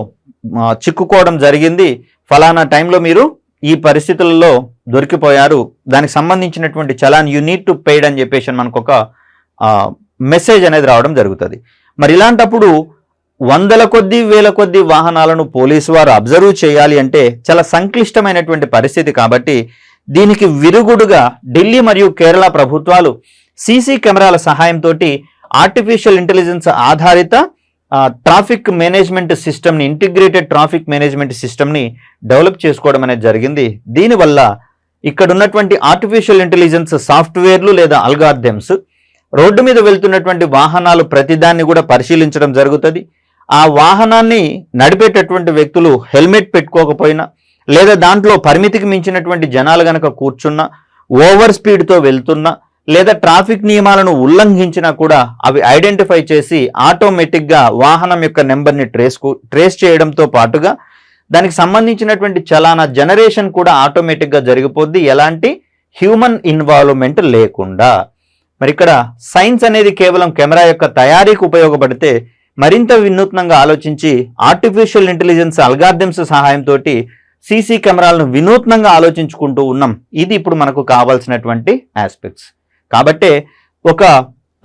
చిక్కుకోవడం జరిగింది, ఫలానా టైంలో మీరు ఈ పరిస్థితులలో దొరికిపోయారు, దానికి సంబంధించినటువంటి challan you need to paid అని చెప్పేసి మనకు ఒక మెసేజ్ అనేది రావడం జరుగుతుంది. మరి ఇలాంటప్పుడు వందల కొద్ది వేల కొద్ది వాహనాలను పోలీసు వారు అబ్జర్వ్ చేయాలి అంటే చాలా సంక్లిష్టమైనటువంటి పరిస్థితి. కాబట్టి దీనికి విరుగుడుగా ఢిల్లీ మరియు కేరళ ప్రభుత్వాలు సీసీ కెమెరాల సహాయంతో ఆర్టిఫిషియల్ ఇంటెలిజెన్స్ ఆధారిత ట్రాఫిక్ మేనేజ్మెంట్ సిస్టమ్ని, ఇంటిగ్రేటెడ్ ట్రాఫిక్ మేనేజ్మెంట్ సిస్టమ్ని డెవలప్ చేసుకోవడం అనేది జరిగింది. దీనివల్ల ఇక్కడ ఉన్నటువంటి ఆర్టిఫిషియల్ ఇంటెలిజెన్స్ సాఫ్ట్వేర్లు లేదా అల్గారిథమ్స్ రోడ్డు మీద వెళ్తున్నటువంటి వాహనాలు ప్రతిదాన్ని కూడా పరిశీలించడం జరుగుతుంది. ఆ వాహనాన్ని నడిపేటటువంటి వ్యక్తులు హెల్మెట్ పెట్టుకోకపోయినా, లేదా దాంట్లో పరిమితికి మించినటువంటి జనాలు గనక కూర్చున్నా, ఓవర్ స్పీడ్తో వెళ్తున్నా, లేదా ట్రాఫిక్ నియమాలను ఉల్లంఘించినా కూడా అవి ఐడెంటిఫై చేసి ఆటోమేటిక్గా వాహనం యొక్క నెంబర్ని ట్రేస్ చేయడంతో పాటుగా దానికి సంబంధించినటువంటి చలానా జనరేషన్ కూడా ఆటోమేటిక్గా జరిగిపోద్ది, ఎలాంటి హ్యూమన్ ఇన్వాల్వ్మెంట్ లేకుండా. మరి ఇక్కడ సైన్స్ అనేది కేవలం కెమెరా యొక్క తయారీకి ఉపయోగపడితే, మరింత వినూత్నంగా ఆలోచించి ఆర్టిఫిషియల్ ఇంటెలిజెన్స్ అల్గారిథమ్స్ సహాయంతో సీసీ కెమెరాలను వినూత్నంగా ఆలోచించుకుంటూ ఉన్నాం. ఇది ఇప్పుడు మనకు కావాల్సినటువంటి ఆస్పెక్ట్స్. కాబట్టే ఒక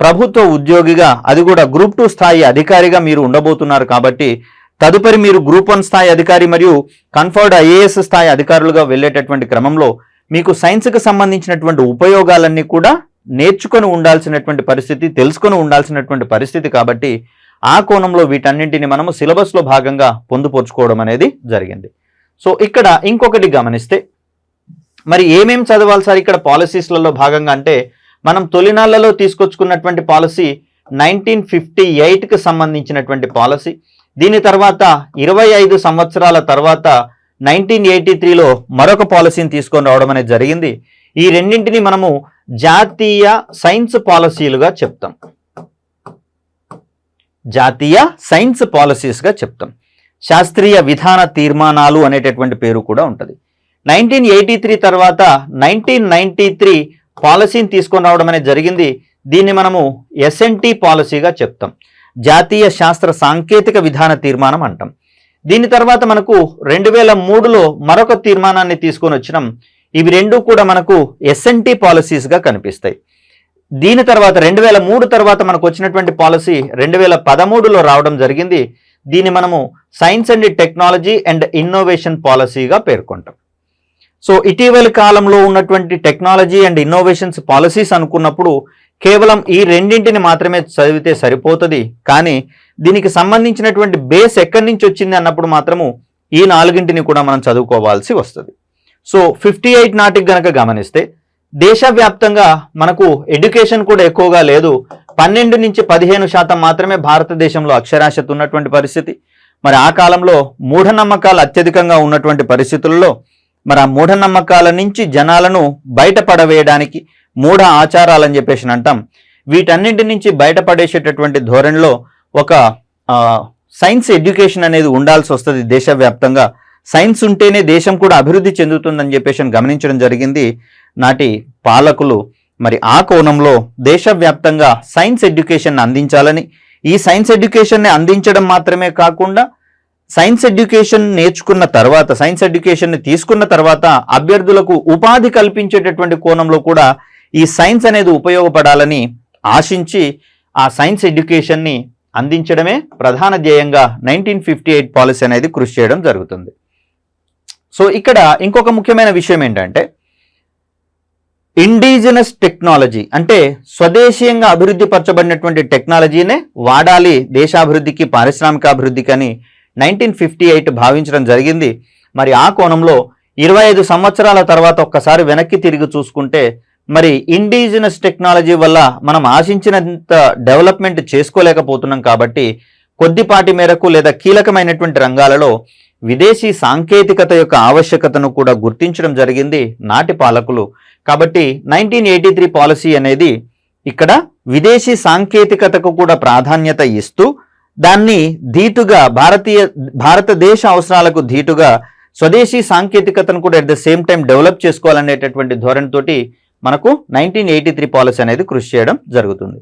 ప్రభుత్వ ఉద్యోగిగా, అది కూడా గ్రూప్ 2 స్థాయి అధికారిగా మీరు ఉండబోతున్నారు. కాబట్టి తదుపరి మీరు గ్రూప్ 1 స్థాయి అధికారి మరియు కన్ఫర్డ్ ఐఏఎస్ స్థాయి అధికారులుగా వెళ్ళేటటువంటి క్రమంలో మీకు సైన్స్కి సంబంధించినటువంటి ఉపయోగాలన్నీ కూడా నేర్చుకొని ఉండాల్సినటువంటి పరిస్థితి, తెలుసుకొని ఉండాల్సినటువంటి పరిస్థితి. కాబట్టి ఆ కోణంలో వీటన్నింటిని మనము సిలబస్లో భాగంగా పొందుపరుచుకోవడం అనేది జరిగింది. సో ఇక్కడ ఇంకొకటి గమనిస్తే, మరి ఏమేం చదవాలి సార్ ఇక్కడ పాలసీస్లలో భాగంగా అంటే, మనం తొలినాళ్లలో తీసుకొచ్చుకున్నటువంటి పాలసీ 1958కి సంబంధించినటువంటి పాలసీ. దీని తర్వాత 25 సంవత్సరాల తర్వాత 1983లో మరొక పాలసీని తీసుకొని రావడం అనేది జరిగింది. ఈ రెండింటిని మనము జాతీయ సైన్స్ పాలసీలుగా చెప్తాం, జాతీయ సైన్స్ పాలసీస్గా చెప్తాం. శాస్త్రీయ విధాన తీర్మానాలు అనేటటువంటి పేరు కూడా ఉంటుంది. 1983 తర్వాత 1993 పాలసీని తీసుకొని రావడం అనేది జరిగింది. దీన్ని మనము ఎస్ఎన్టీ పాలసీగా చెప్తాం, జాతీయ శాస్త్ర సాంకేతిక విధాన తీర్మానం అంటాం. దీని తర్వాత మనకు 2003లో మరొక తీర్మానాన్ని తీసుకొని వచ్చినాం. ఇవి రెండు కూడా మనకు ఎస్ఎన్టీ పాలసీస్గా కనిపిస్తాయి. దీని తర్వాత 2003 తర్వాత మనకు వచ్చినటువంటి పాలసీ 2013లో రావడం జరిగింది. దీన్ని మనము science and technology and innovation పాలసీగా పేర్కొంటాం. సో ఇటీవలి కాలంలో ఉన్నటువంటి టెక్నాలజీ అండ్ ఇన్నోవేషన్స్ పాలసీస్ అనుకున్నప్పుడు కేవలం ఈ రెండింటిని మాత్రమే చదివితే సరిపోతుంది. కానీ దీనికి సంబంధించినటువంటి బేస్ ఎక్కడి నుంచి వచ్చింది అన్నప్పుడు మాత్రము ఈ 4ంటిని కూడా మనం చదువుకోవాల్సి వస్తుంది. సో 58 నాటికి గనక గమనిస్తే దేశవ్యాప్తంగా మనకు ఎడ్యుకేషన్ కూడా ఎక్కువగా లేదు. 12 నుంచి 15% మాత్రమే భారతదేశంలో అక్షరాస్యత ఉన్నటువంటి పరిస్థితి. మరి ఆ కాలంలో మూఢనమ్మకాలు అత్యధికంగా ఉన్నటువంటి పరిస్థితుల్లో మరి ఆ మూఢనమ్మకాల నుంచి జనాలను బయటపడవేయడానికి మూఢ ఆచారాలని చెప్పేసి అంటాం. వీటన్నింటి నుంచి బయటపడేసేటటువంటి ధోరణిలో ఒక సైన్స్ ఎడ్యుకేషన్ అనేది ఉండాల్సి వస్తుంది దేశవ్యాప్తంగా. సైన్స్ ఉంటేనే దేశం కూడా అభివృద్ధి చెందుతుందని చెప్పేసి గమనించడం జరిగింది నాటి పాలకులు. మరి ఆ కోణంలో దేశవ్యాప్తంగా సైన్స్ ఎడ్యుకేషన్ అందించాలని, ఈ సైన్స్ ఎడ్యుకేషన్ని అందించడం మాత్రమే కాకుండా సైన్స్ ఎడ్యుకేషన్ నేర్చుకున్న తర్వాత, సైన్స్ ఎడ్యుకేషన్ని తీసుకున్న తర్వాత అభ్యర్థులకు ఉపాధి కల్పించేటటువంటి కోణంలో కూడా ఈ సైన్స్ అనేది ఉపయోగపడాలని ఆశించి ఆ సైన్స్ ఎడ్యుకేషన్ని అందించడమే ప్రధాన ధ్యేయంగా 1958 పాలసీ అనేది కృషి చేయడం జరుగుతుంది. సో ఇక్కడ ఇంకొక ముఖ్యమైన విషయం ఏంటంటే ఇండిజినస్ టెక్నాలజీ, అంటే స్వదేశీయంగా అభివృద్ధి పరచబడినటువంటి టెక్నాలజీనే వాడాలి దేశాభివృద్ధికి, పారిశ్రామికాభివృద్ధికి అని 1958 భావించడం జరిగింది. మరి ఆ కోణంలో 25 సంవత్సరాల తర్వాత ఒక్కసారి వెనక్కి తిరిగి చూసుకుంటే మరి ఇండిజినస్ టెక్నాలజీ వల్ల మనం ఆశించినంత డెవలప్మెంట్ చేసుకోలేకపోతున్నాం. కాబట్టి కొద్దిపాటి మేరకు లేదా కీలకమైనటువంటి రంగాలలో విదేశీ సాంకేతికత యొక్క ఆవశ్యకతను కూడా గుర్తించడం జరిగింది నాటి పాలకులు. కాబట్టి 1983 పాలసీ అనేది ఇక్కడ విదేశీ సాంకేతికతకు కూడా ప్రాధాన్యత ఇస్తూ దాన్ని ధీటుగా భారతదేశ అవసరాలకు ధీటుగా స్వదేశీ సాంకేతికతను కూడా at the same time develop చేసుకోవాలనేటటువంటి ధోరణితోటి మనకు 1983 పాలసీ అనేది కృషి చేయడం జరుగుతుంది.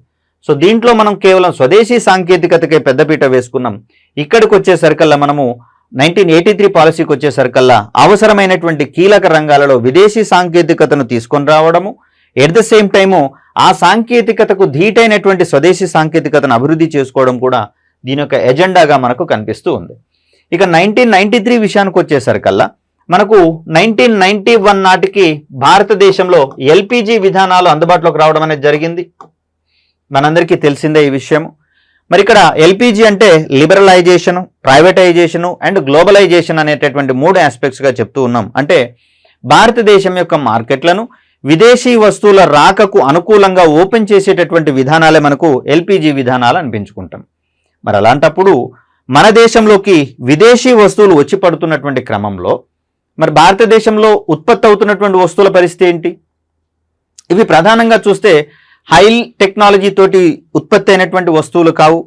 సో దీంట్లో మనం కేవలం స్వదేశీ సాంకేతికతకే పెద్దపీట వేసుకున్నాం. ఇక్కడికి వచ్చేసరికల్లా మనము 1983 పాలసీకి వచ్చేసరికల్లా అవసరమైనటువంటి కీలక రంగాలలో విదేశీ సాంకేతికతను తీసుకొని రావడము, ఎట్ ద సేమ్ టైము ఆ సాంకేతికతకు ధీటైనటువంటి స్వదేశీ సాంకేతికతను అభివృద్ధి చేసుకోవడం కూడా దీని యొక్క ఎజెండాగా మనకు కనిపిస్తూ ఉంది. ఇక 1993 విషయానికి వచ్చేసరికల్లా మనకు 1991 నాటికి భారతదేశంలో ఎల్పిజి విధానాలు అందుబాటులోకి రావడం అనేది జరిగింది. మనందరికీ తెలిసిందే ఈ విషయం. మరి ఇక్కడ ఎల్పిజి అంటే లిబరలైజేషను, ప్రైవేటైజేషను అండ్ గ్లోబలైజేషన్ అనేటటువంటి 3 ఆస్పెక్ట్స్గా చెప్తూ ఉన్నాం. అంటే భారతదేశం యొక్క మార్కెట్లను విదేశీ వస్తువుల రాకకు అనుకూలంగా ఓపెన్ చేసేటటువంటి విధానాలే మనకు ఎల్పిజి విధానాలు అనిపించుకుంటాం. మరి అలాంటప్పుడు మన దేశంలోకి విదేశీ వస్తువులు వచ్చి పడుతున్నటువంటి క్రమంలో మరి భారతదేశంలో ఉత్పత్తి అవుతున్నటువంటి వస్తువుల పరిస్థితి ఏంటి? ఇవి ప్రధానంగా చూస్తే హై టెక్నాలజీ తోటి ఉత్పత్తి అయినటువంటి వస్తువులు కావు.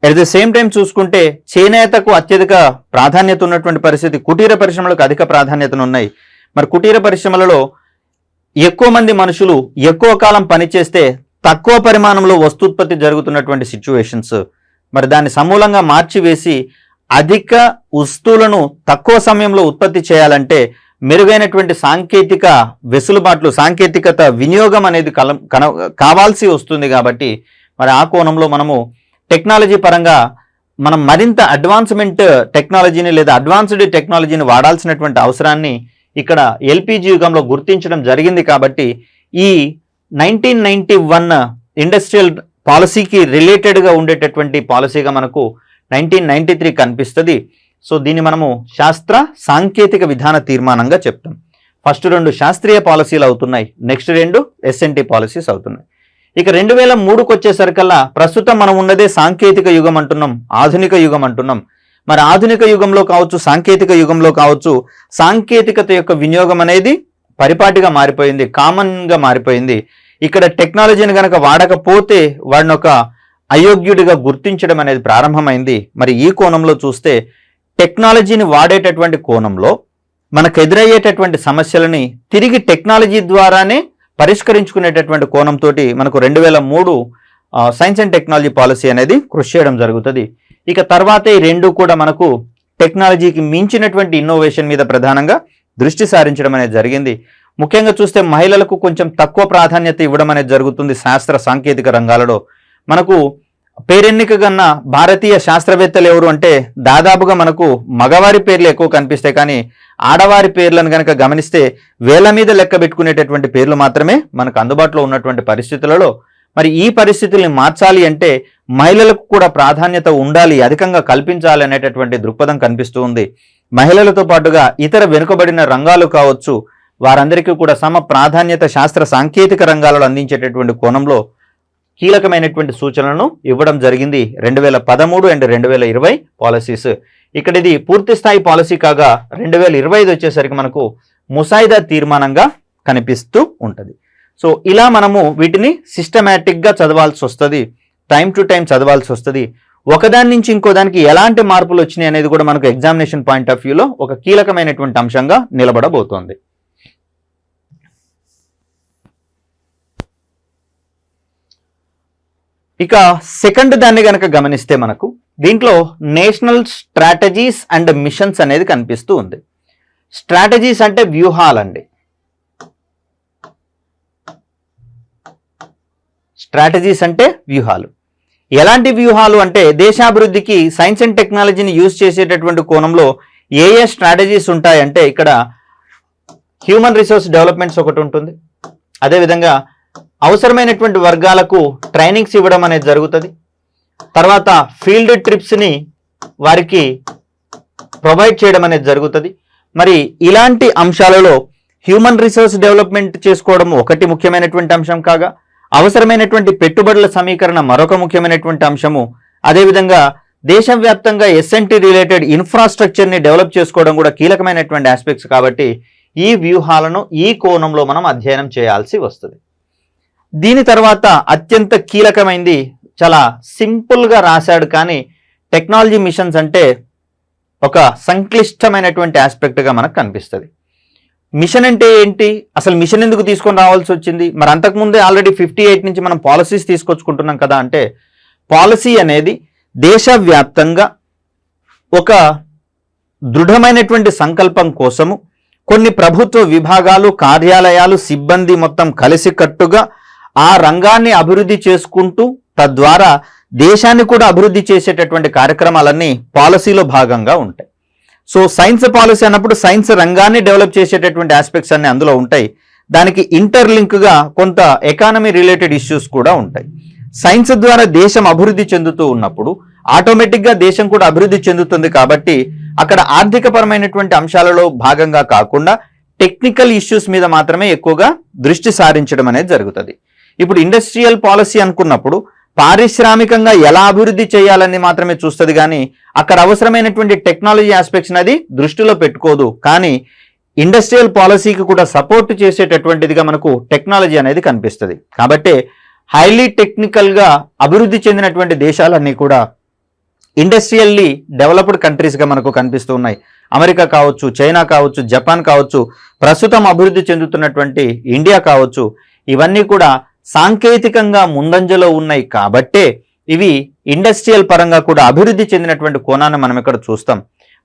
అట్ ద సేమ్ టైం చూసుకుంటే చేనేతకు అత్యధిక ప్రాధాన్యత ఉన్నటువంటి పరిస్థితి, కుటీర పరిశ్రమలకు అధిక ప్రాధాన్యతను ఉన్నాయి. మరి కుటీర పరిశ్రమలలో ఎక్కువ మంది మనుషులు ఎక్కువ కాలం పనిచేస్తే తక్కువ పరిమాణంలో వస్తూత్పత్తి జరుగుతున్నటువంటి సిచ్యువేషన్స్, మరి దాన్ని సమూలంగా మార్చివేసి అధిక వస్తువులను తక్కువ సమయంలో ఉత్పత్తి చేయాలంటే మెరుగైనటువంటి సాంకేతిక వెసులుబాట్లు, సాంకేతికత వినియోగం అనేది కావాల్సి వస్తుంది. కాబట్టి మరి ఆ కోణంలో మనము టెక్నాలజీ పరంగా మనం మరింత అడ్వాన్స్మెంట్ టెక్నాలజీని లేదా అడ్వాన్స్డ్ టెక్నాలజీని వాడాల్సినటువంటి అవసరాన్ని ఇక్కడ ఎల్పిజి యుగంలో గుర్తించడం జరిగింది. కాబట్టి ఈ 1991 ఇండస్ట్రియల్ పాలసీకి రిలేటెడ్గా ఉండేటటువంటి పాలసీగా మనకు 1993 కనిపిస్తుంది. సో దీన్ని మనము శాస్త్ర సాంకేతిక విధాన తీర్మానంగా చెప్తాం. ఫస్ట్ 2 శాస్త్రీయ పాలసీలు అవుతున్నాయి, నెక్స్ట్ 2 ఎస్ఎన్టీ పాలసీస్ అవుతున్నాయి. ఇక 2003కు వచ్చేసరికల్లా ప్రస్తుతం మనం ఉన్నదే సాంకేతిక యుగం అంటున్నాం, ఆధునిక యుగం అంటున్నాం. మరి ఆధునిక యుగంలో కావచ్చు, సాంకేతిక యుగంలో కావచ్చు, సాంకేతికత యొక్క వినియోగం అనేది పరిపాటిగా మారిపోయింది, కామన్గా మారిపోయింది. ఇక్కడ టెక్నాలజీని కనుక వాడకపోతే వాడిని ఒక అయోగ్యుడిగా గుర్తించడం అనేది ప్రారంభమైంది. మరి ఈ కోణంలో చూస్తే టెక్నాలజీని వాడేటటువంటి కోణంలో మనకు ఎదురయ్యేటటువంటి సమస్యలని తిరిగి టెక్నాలజీ ద్వారానే పరిష్కరించుకునేటటువంటి కోణంతో మనకు 2003 సైన్స్ అండ్ టెక్నాలజీ పాలసీ అనేది కృషి చేయడం జరుగుతుంది. ఇక తర్వాతే ఈ 2 కూడా మనకు టెక్నాలజీకి మించినటువంటి ఇన్నోవేషన్ మీద ప్రధానంగా దృష్టి సారించడం అనేది జరిగింది. ముఖ్యంగా చూస్తే మహిళలకు కొంచెం తక్కువ ప్రాధాన్యత ఇవ్వడం అనేది జరుగుతుంది. శాస్త్ర సాంకేతిక రంగాలలో మనకు పేరెన్నిక కన్నా భారతీయ శాస్త్రవేత్తలు ఎవరు అంటే దాదాపుగా మనకు మగవారి పేర్లు ఎక్కువ కనిపిస్తాయి, కానీ ఆడవారి పేర్లను కనుక గమనిస్తే వేల మీద లెక్క పెట్టుకునేటటువంటి పేర్లు మాత్రమే మనకు అందుబాటులో ఉన్నటువంటి పరిస్థితులలో మరి ఈ పరిస్థితుల్ని మార్చాలి అంటే మహిళలకు కూడా ప్రాధాన్యత ఉండాలి, అధికంగా కల్పించాలి అనేటటువంటి దృక్పథం కనిపిస్తూ ఉంది. మహిళలతో పాటుగా ఇతర వెనుకబడిన రంగాలు కావచ్చు, వారందరికీ కూడా సమ ప్రాధాన్యత శాస్త్ర సాంకేతిక రంగాలలో అందించేటటువంటి కోణంలో కీలకమైనటువంటి సూచనలను ఇవ్వడం జరిగింది 2013 అండ్ 2020 పాలసీస్. ఇక్కడ ఇది పూర్తి స్థాయి పాలసీ కాగా 2025 వచ్చేసరికి మనకు ముసాయిదా తీర్మానంగా కనిపిస్తూ ఉంటుంది. సో ఇలా మనము వీటిని సిస్టమేటిక్గా చదవాల్సి వస్తుంది, టైం టు టైం చదవాల్సి వస్తుంది. ఒకదాని నుంచి ఇంకో దానికి ఎలాంటి మార్పులు వచ్చినాయి అనేది కూడా మనకు ఎగ్జామినేషన్ పాయింట్ ఆఫ్ వ్యూలో ఒక కీలకమైనటువంటి అంశంగా నిలబడబోతోంది. ఇక సెకండ్ దాన్ని గనక గమనిస్తే మనకు దీంట్లో నేషనల్ స్ట్రాటజీస్ అండ్ మిషన్స్ అనేది కనిపిస్తూ ఉంది. స్ట్రాటజీస్ అంటే వ్యూహాలండి. స్ట్రాటజీస్ అంటే వ్యూహాలు. ఎలాంటి వ్యూహాలు అంటే దేశాభివృద్ధికి సైన్స్ అండ్ టెక్నాలజీని యూజ్ చేసేటటువంటి కోణంలో ఏ ఏ స్ట్రాటజీస్ ఉంటాయంటే ఇక్కడ హ్యూమన్ రిసోర్స్ డెవలప్మెంట్స్ ఒకటి ఉంటుంది. అదేవిధంగా అవసరమైనటువంటి వర్గాలకు ట్రైనింగ్స్ ఇవ్వడం అనేది జరుగుతుంది. తర్వాత ఫీల్డ్ ట్రిప్స్ని వారికి ప్రొవైడ్ చేయడం అనేది జరుగుతుంది. మరి ఇలాంటి అంశాలలో హ్యూమన్ రిసోర్స్ డెవలప్మెంట్ చేసుకోవడం ఒకటి ముఖ్యమైనటువంటి అంశం కాగా, అవసరమైనటువంటి పెట్టుబడుల సమీకరణ మరొక ముఖ్యమైనటువంటి అంశము. అదేవిధంగా దేశవ్యాప్తంగా ఎస్ఎన్టీ రిలేటెడ్ ఇన్ఫ్రాస్ట్రక్చర్ని డెవలప్ చేసుకోవడం కూడా కీలకమైనటువంటి ఆస్పెక్ట్స్ కాబట్టి ఈ వ్యూహాలను ఈ కోణంలో మనం అధ్యయనం చేయాల్సి వస్తుంది. దీని తర్వాత అత్యంత కీలకమైంది, చాలా సింపుల్గా రాశాడు కానీ టెక్నాలజీ మిషన్స్ అంటే ఒక సంక్లిష్టమైనటువంటి ఆస్పెక్ట్గా మనకు కనిపిస్తుంది. మిషన్ అంటే ఏంటి, అసలు మిషన్ ఎందుకు తీసుకొని రావాల్సి వచ్చింది, మరి అంతకుముందే ఆల్రెడీ 58 నుంచి మనం పాలసీస్ తీసుకొచ్చుకుంటున్నాం కదా అంటే పాలసీ అనేది దేశవ్యాప్తంగా ఒక దృఢమైనటువంటి సంకల్పం కోసము కొన్ని ప్రభుత్వ విభాగాలు, కార్యాలయాలు, సిబ్బంది మొత్తం కలిసికట్టుగా ఆ రంగాన్ని అభివృద్ధి చేసుకుంటూ తద్వారా దేశాన్ని కూడా అభివృద్ధి చేసేటటువంటి కార్యక్రమాలన్నీ పాలసీలో భాగంగా ఉంటాయి. సో సైన్స్ పాలసీ అన్నప్పుడు సైన్స్ రంగాన్ని డెవలప్ చేసేటటువంటి ఆస్పెక్ట్స్ అన్ని అందులో ఉంటాయి. దానికి ఇంటర్లింక్గా కొంత ఎకానమీ రిలేటెడ్ ఇష్యూస్ కూడా ఉంటాయి. సైన్స్ ద్వారా దేశం అభివృద్ధి చెందుతూ ఉన్నప్పుడు ఆటోమేటిక్గా దేశం కూడా అభివృద్ధి చెందుతుంది. కాబట్టి అక్కడ ఆర్థికపరమైనటువంటి అంశాలలో భాగంగా కాకుండా టెక్నికల్ ఇష్యూస్ మీద మాత్రమే ఎక్కువగా దృష్టి సారించడం అనేది జరుగుతుంది. ఇప్పుడు ఇండస్ట్రియల్ పాలసీ అనుకున్నప్పుడు పారిశ్రామికంగా ఎలా అభివృద్ధి చేయాలని మాత్రమే చూస్తుంది కానీ అక్కడ అవసరమైనటువంటి టెక్నాలజీ ఆస్పెక్ట్స్ అనేది దృష్టిలో పెట్టుకోదు. కానీ ఇండస్ట్రియల్ పాలసీకి కూడా సపోర్ట్ చేసేటటువంటిదిగా మనకు టెక్నాలజీ అనేది కనిపిస్తుంది. కాబట్టి హైలీ టెక్నికల్గా అభివృద్ధి చెందినటువంటి దేశాలన్నీ కూడా ఇండస్ట్రియల్లీ డెవలప్డ్ కంట్రీస్గా మనకు కనిపిస్తూ ఉన్నాయి. అమెరికా కావచ్చు, చైనా కావచ్చు, జపాన్ కావచ్చు, ప్రస్తుతం అభివృద్ధి చెందుతున్నటువంటి ఇండియా కావచ్చు, ఇవన్నీ కూడా సాంకేతికంగా ముందంజలో ఉన్నాయి. కాబట్టే ఇవి ఇండస్ట్రియల్ పరంగా కూడా అభివృద్ధి చెందినటువంటి కోణాన్ని మనం ఇక్కడ చూస్తాం.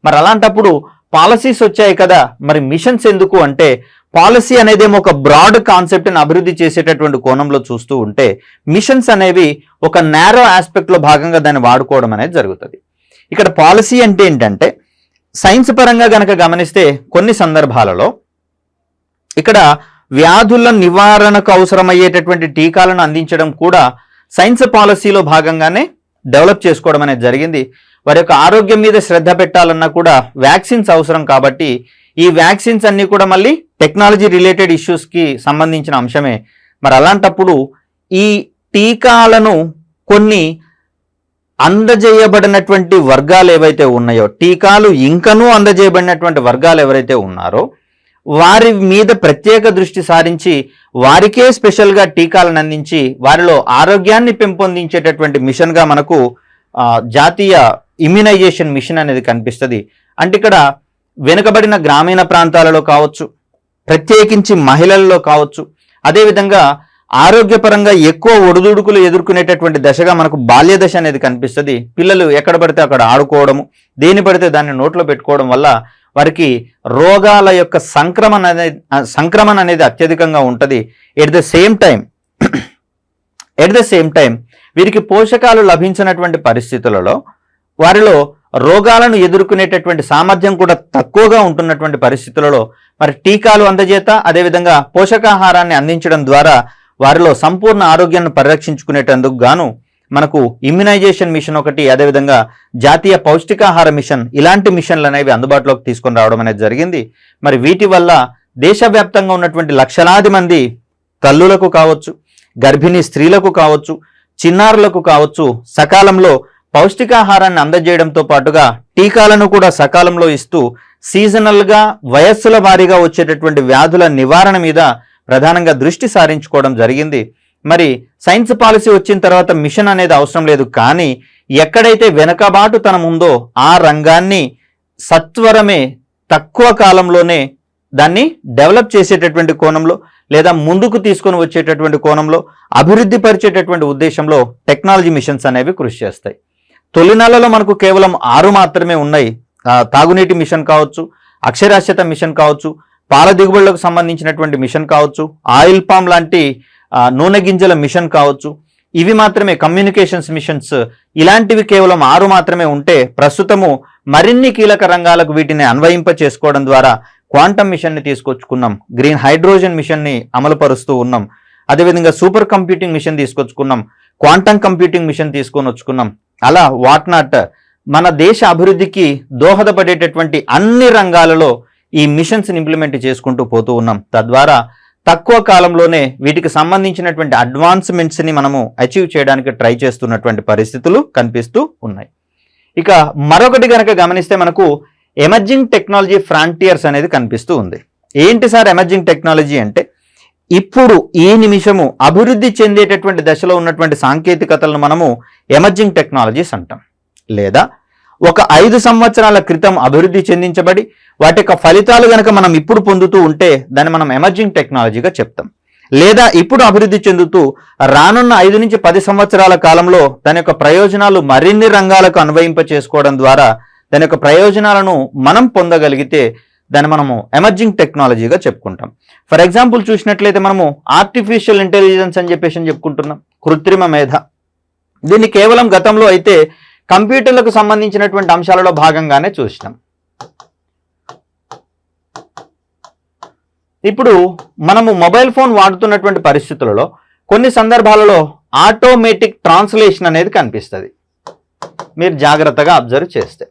మరి అలాంటప్పుడు పాలసీస్ వచ్చాయి కదా, మరి మిషన్స్ ఎందుకు అంటే పాలసీ అనేదేమో ఒక బ్రాడ్ కాన్సెప్ట్ని అభివృద్ధి చేసేటటువంటి కోణంలో చూస్తూ ఉంటే మిషన్స్ అనేవి ఒక నేరో ఆస్పెక్ట్లో భాగంగా దాన్ని వాడుకోవడం అనేది జరుగుతుంది. ఇక్కడ పాలసీ అంటే ఏంటంటే సైన్స్ పరంగా గనక గమనిస్తే కొన్ని సందర్భాలలో ఇక్కడ వ్యాధుల నివారణకు అవసరమయ్యేటటువంటి టీకాలను అందించడం కూడా సైన్స్ పాలసీలో భాగంగానే డెవలప్ చేసుకోవడం అనేది జరిగింది. వారి యొక్క ఆరోగ్యం మీద శ్రద్ధ పెట్టాలన్నా కూడా వ్యాక్సిన్స్ అవసరం. కాబట్టి ఈ వ్యాక్సిన్స్ అన్నీ కూడా మళ్ళీ టెక్నాలజీ రిలేటెడ్ ఇష్యూస్కి సంబంధించిన అంశమే. మరి అలాంటప్పుడు ఈ టీకాలను కొన్ని అందజేయబడినటువంటి వర్గాలు ఏవైతే ఉన్నాయో, టీకాలు ఇంకనూ అందజేయబడినటువంటి వర్గాలు ఎవరైతే ఉన్నారో వారి మీద ప్రత్యేక దృష్టి సారించి వారికే స్పెషల్గా టీకాలను అందించి వారిలో ఆరోగ్యాన్ని పెంపొందించేటటువంటి మిషన్గా మనకు జాతీయ ఇమ్యునైజేషన్ మిషన్ అనేది కనిపిస్తుంది. అంటే ఇక్కడ వెనుకబడిన గ్రామీణ ప్రాంతాలలో కావచ్చు, ప్రత్యేకించి మహిళల్లో కావచ్చు, అదేవిధంగా ఆరోగ్యపరంగా ఎక్కువ ఒడిదుడుకులు ఎదుర్కొనేటటువంటి దశగా మనకు బాల్య దశ అనేది కనిపిస్తుంది. పిల్లలు ఎక్కడ పడితే అక్కడ ఆడుకోవడము, దేని పడితే దాన్ని నోట్లో పెట్టుకోవడం వల్ల వారికి రోగాల యొక్క సంక్రమణ అనేది అత్యధికంగా ఉంటుంది. ఎట్ ద సేమ్ టైం వీరికి పోషకాలు లభించినటువంటి పరిస్థితులలో వారిలో రోగాలను ఎదుర్కొనేటటువంటి సామర్థ్యం కూడా తక్కువగా ఉంటున్నటువంటి పరిస్థితులలో మరి టీకాలు అందజేత, అదేవిధంగా పోషకాహారాన్ని అందించడం ద్వారా వారిలో సంపూర్ణ ఆరోగ్యాన్ని పరిరక్షించుకునేటందుకు గాను మనకు ఇమ్యునైజేషన్ మిషన్ ఒకటి, అదేవిధంగా జాతీయ పౌష్టికాహార మిషన్, ఇలాంటి మిషన్లు అనేవి అందుబాటులోకి తీసుకొని రావడం అనేది జరిగింది. మరి వీటి వల్ల దేశవ్యాప్తంగా ఉన్నటువంటి లక్షలాది మంది తల్లులకు కావచ్చు, గర్భిణీ స్త్రీలకు కావచ్చు, చిన్నారులకు కావచ్చు సకాలంలో పౌష్టికాహారాన్ని అందజేయడంతో పాటుగా టీకాలను కూడా సకాలంలో ఇస్తూ సీజనల్గా వయస్సుల వారీగా వచ్చేటటువంటి వ్యాధుల నివారణ మీద ప్రధానంగా దృష్టి సారించుకోవడం జరిగింది. మరి సైన్స్ పాలసీ వచ్చిన తర్వాత మిషన్ అనేది అవసరం లేదు. కానీ ఎక్కడైతే వెనకబాటుతనం ఉందో ఆ రంగాన్ని సత్వరమే తక్కువ కాలంలోనే దాన్ని డెవలప్ చేసేటటువంటి కోణంలో లేదా ముందుకు తీసుకొని వచ్చేటటువంటి కోణంలో అభివృద్ధి పరిచేటటువంటి ఉద్దేశంలో టెక్నాలజీ మిషన్స్ అనేవి కృషి చేస్తాయి. తొలినాళ్లలో మనకు కేవలం 6 మాత్రమే ఉన్నాయి. తాగునీటి మిషన్ కావచ్చు, అక్షరాస్యత మిషన్ కావచ్చు, పాల దిగుబడులకు సంబంధించినటువంటి మిషన్ కావచ్చు, ఆయిల్ పామ్ లాంటి నూనె గింజల మిషన్ కావచ్చు, ఇవి మాత్రమే కమ్యూనికేషన్స్ మిషన్స్, ఇలాంటివి కేవలం 6 మాత్రమే ఉంటే ప్రస్తుతము మరిన్ని కీలక రంగాలకు వీటిని అన్వయింప చేసుకోవడం ద్వారా క్వాంటమ్ మిషన్ని తీసుకొచ్చుకున్నాం, గ్రీన్ హైడ్రోజన్ మిషన్ని అమలు పరుస్తూ ఉన్నాం, అదేవిధంగా సూపర్ కంప్యూటింగ్ మిషన్ తీసుకొచ్చుకున్నాం, క్వాంటమ్ కంప్యూటింగ్ మిషన్ తీసుకొని వచ్చుకున్నాం. అలా వాట్ నాట్ మన దేశ అభివృద్ధికి దోహదపడేటటువంటి అన్ని రంగాలలో ఈ మిషన్స్ని ఇంప్లిమెంట్ చేసుకుంటూ పోతూ ఉన్నాం. తద్వారా తక్కువ కాలంలోనే వీటికి సంబంధించినటువంటి అడ్వాన్స్మెంట్స్ని మనము అచీవ్ చేయడానికి ట్రై చేస్తున్నటువంటి పరిస్థితులు కనిపిస్తూ ఉన్నాయి. ఇక మరొకటి కనుక గమనిస్తే మనకు ఎమర్జింగ్ టెక్నాలజీ ఫ్రాంటియర్స్ అనేది కనిపిస్తూ ఉంది. ఏంటి సార్ ఎమర్జింగ్ టెక్నాలజీ అంటే? ఇప్పుడు ఈ నిమిషము అభివృద్ధి చెందేటటువంటి దశలో ఉన్నటువంటి సాంకేతికతలను మనము ఎమర్జింగ్ టెక్నాలజీస్ అంటాం. లేదా ఒక 5 సంవత్సరాల క్రితం అభివృద్ధి చెందించబడి వాటి యొక్క ఫలితాలు కనుక మనం ఇప్పుడు పొందుతూ ఉంటే దాన్ని మనం ఎమర్జింగ్ టెక్నాలజీగా చెప్తాం. లేదా ఇప్పుడు అభివృద్ధి చెందుతూ రానున్న 5 నుంచి 10 సంవత్సరాల కాలంలో దాని యొక్క ప్రయోజనాలు మరిన్ని రంగాలకు అన్వయింప చేసుకోవడం ద్వారా దాని యొక్క ప్రయోజనాలను మనం పొందగలిగితే దాన్ని మనము ఎమర్జింగ్ టెక్నాలజీగా చెప్పుకుంటాం. ఫర్ ఎగ్జాంపుల్ చూసినట్లయితే మనము ఆర్టిఫిషియల్ ఇంటెలిజెన్స్ అని చెప్పేసి చెప్పుకుంటున్నాం, కృత్రిమ మేధ. దీన్ని కేవలం గతంలో అయితే కంప్యూటర్లకు సంబంధించినటువంటి అంశాలలో భాగంగానే చూసినాం. ఇప్పుడు మనము మొబైల్ ఫోన్ వాడుతున్నటువంటి పరిస్థితులలో కొన్ని సందర్భాలలో ఆటోమేటిక్ ట్రాన్స్లేషన్ అనేది కనిపిస్తుంది, మీరు జాగ్రత్తగా అబ్జర్వ్ చేస్తే.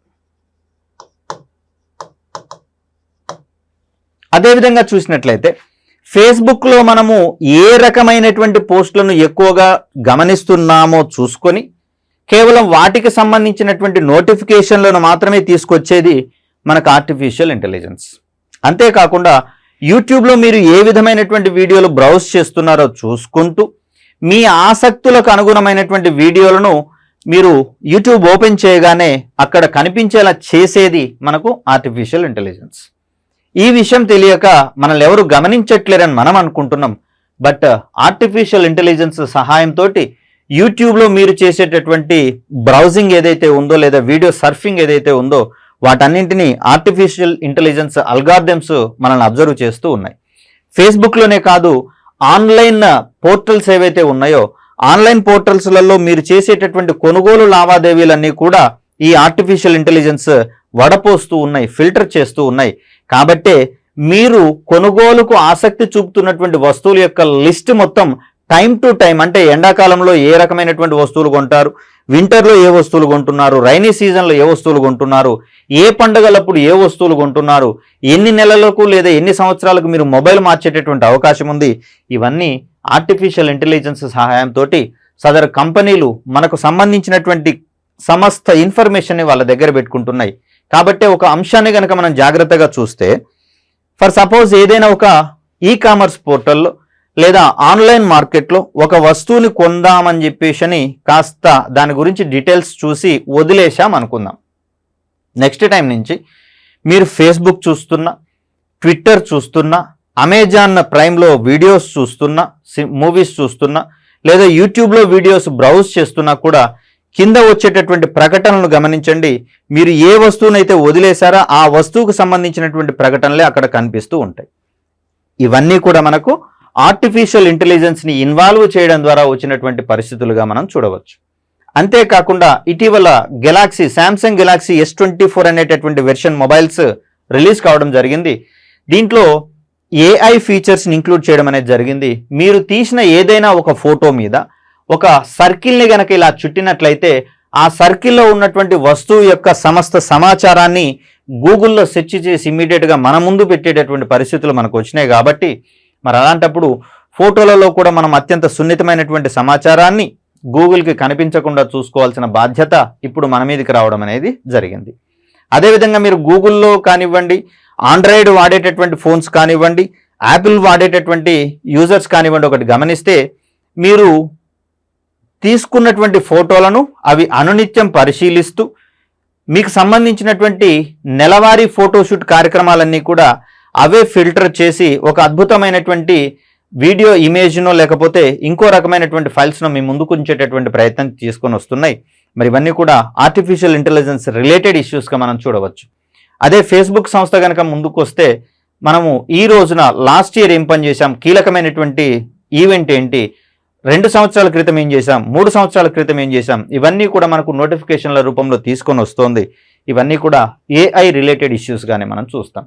అదేవిధంగా చూసినట్లయితే ఫేస్బుక్లో మనము ఏ రకమైనటువంటి పోస్టులను ఎక్కువగా గమనిస్తున్నామో చూసుకొని కేవలం వాటికి సంబంధించినటువంటి నోటిఫికేషన్లను మాత్రమే తీసుకొచ్చేది మనకు ఆర్టిఫిషియల్ ఇంటెలిజెన్స్. అంతేకాకుండా యూట్యూబ్లో మీరు ఏ విధమైనటువంటి వీడియోలు బ్రౌజ్ చేస్తున్నారో చూసుకుంటూ మీ ఆసక్తులకు అనుగుణమైనటువంటి వీడియోలను మీరు యూట్యూబ్ ఓపెన్ చేయగానే అక్కడ కనిపించేలా చేసేది మనకు ఆర్టిఫిషియల్ ఇంటెలిజెన్స్. ఈ విషయం తెలియక మనల్ని ఎవరు గమనించట్లేరని మనం అనుకుంటున్నాం. బట్ ఆర్టిఫిషియల్ ఇంటెలిజెన్స్ సహాయంతో యూట్యూబ్లో మీరు చేసేటటువంటి బ్రౌజింగ్ ఏదైతే ఉందో లేదా వీడియో సర్ఫింగ్ ఏదైతే ఉందో వాటన్నింటినీ ఆర్టిఫిషియల్ ఇంటెలిజెన్స్ అల్గారిథమ్స్ మనల్ని అబ్జర్వ్ చేస్తూ ఉన్నాయి. ఫేస్బుక్లోనే కాదు, ఆన్లైన్ పోర్టల్స్ ఏవైతే ఉన్నాయో ఆన్లైన్ పోర్టల్స్లలో మీరు చేసేటటువంటి కొనుగోలు లావాదేవీలన్నీ కూడా ఈ ఆర్టిఫిషియల్ ఇంటెలిజెన్స్ వడపోస్తూ ఉన్నాయి, ఫిల్టర్ చేస్తూ ఉన్నాయి. కాబట్టే మీరు కొనుగోలుకు ఆసక్తి చూపుతున్నటువంటి వస్తువుల యొక్క లిస్ట్ మొత్తం టైం టు టైం, అంటే ఎండాకాలంలో ఏ రకమైనటువంటి వస్తువులు కొంటారు, వింటర్లో ఏ వస్తువులు కొంటున్నారు, రైనీ సీజన్లో ఏ వస్తువులు కొంటున్నారు, ఏ పండుగలప్పుడు ఏ వస్తువులు కొంటున్నారు, ఎన్ని నెలలకు లేదా ఎన్ని సంవత్సరాలకు మీరు మొబైల్ మార్చేటటువంటి అవకాశం ఉంది, ఇవన్నీ ఆర్టిఫిషియల్ ఇంటెలిజెన్స్ సహాయంతో సదరు కంపెనీలు మనకు సంబంధించినటువంటి సమస్త ఇన్ఫర్మేషన్ని వాళ్ళ దగ్గర పెట్టుకుంటున్నాయి. కాబట్టి ఒక అంశాన్ని కనుక మనం జాగ్రత్తగా చూస్తే, ఫర్ సపోజ్ ఏదైనా ఒక ఈ-కామర్స్ పోర్టల్లో లేదా ఆన్లైన్ మార్కెట్లో ఒక వస్తువుని కొందామని చెప్పేసి కాస్త దాని గురించి డీటెయిల్స్ చూసి వదిలేశాం అనుకుందాం. నెక్స్ట్ టైం నుంచి మీరు ఫేస్బుక్ చూస్తున్నా, ట్విట్టర్ చూస్తున్నా, అమెజాన్ ప్రైమ్లో వీడియోస్ చూస్తున్నా, మూవీస్ చూస్తున్నా, లేదా యూట్యూబ్లో వీడియోస్ బ్రౌజ్ చేస్తున్నా కూడా కింద వచ్చేటటువంటి ప్రకటనలను గమనించండి. మీరు ఏ వస్తువునైతే వదిలేశారో ఆ వస్తువుకు సంబంధించినటువంటి ప్రకటనలే అక్కడ కనిపిస్తూ ఉంటాయి. ఇవన్నీ కూడా మనకు ఆర్టిఫిషియల్ ఇంటెలిజెన్స్ని ఇన్వాల్వ్ చేయడం ద్వారా వచ్చినటువంటి పరిస్థితులుగా మనం చూడవచ్చు. అంతేకాకుండా ఇటీవల శాంసంగ్ గెలాక్సీ S24 అనేటటువంటి వెర్షన్ మొబైల్స్ రిలీజ్ కావడం జరిగింది. దీంట్లో AI ఫీచర్స్ని ఇంక్లూడ్ చేయడం అనేది జరిగింది. మీరు తీసిన ఏదైనా ఒక ఫోటో మీద ఒక సర్కిల్ని గనక ఇలా చుట్టినట్లయితే ఆ సర్కిల్లో ఉన్నటువంటి వస్తువు యొక్క సమస్త సమాచారాన్ని గూగుల్లో సెర్చ్ చేసి ఇమ్మీడియట్గా మన ముందు పెట్టేటటువంటి పరిస్థితులు మనకు వచ్చినాయి. కాబట్టి మరి అలాంటప్పుడు ఫోటోలలో కూడా మనం అత్యంత సున్నితమైనటువంటి సమాచారాన్ని గూగుల్కి కనిపించకుండా చూసుకోవాల్సిన బాధ్యత ఇప్పుడు మన మీదకి రావడం అనేది జరిగింది. అదేవిధంగా మీరు గూగుల్లో కానివ్వండి, ఆండ్రాయిడ్ వాడేటటువంటి ఫోన్స్ కానివ్వండి, యాపిల్ వాడేటటువంటి యూజర్స్ కానివ్వండి, ఒకటి గమనిస్తే మీరు తీసుకున్నటువంటి ఫోటోలను అవి అనునిత్యం పరిశీలిస్తూ మీకు సంబంధించినటువంటి నెలవారీ ఫోటోషూట్ కార్యక్రమాలన్నీ కూడా అవే ఫిల్టర్ చేసి ఒక అద్భుతమైనటువంటి వీడియో ఇమేజ్నో లేకపోతే ఇంకో రకమైనటువంటి ఫైల్స్ను మీ ముందుకు ఉంచేటటువంటి ప్రయత్నం తీసుకొని వస్తున్నాయి. మరి ఇవన్నీ కూడా ఆర్టిఫిషియల్ ఇంటెలిజెన్స్ రిలేటెడ్ ఇష్యూస్గా మనం చూడవచ్చు. అదే ఫేస్బుక్ సంస్థ కనుక ముందుకు వస్తే మనము ఈ రోజున లాస్ట్ ఇయర్ ఏం పని చేశాం, కీలకమైనటువంటి ఈవెంట్ ఏంటి, 2 సంవత్సరాల క్రితం ఏం చేశాం, 3 సంవత్సరాల క్రితం ఏం చేశాం, ఇవన్నీ కూడా మనకు నోటిఫికేషన్ల రూపంలో తీసుకొని వస్తుంది. ఇవన్నీ కూడా ఏఐ రిలేటెడ్ ఇష్యూస్గానే మనం చూస్తాం.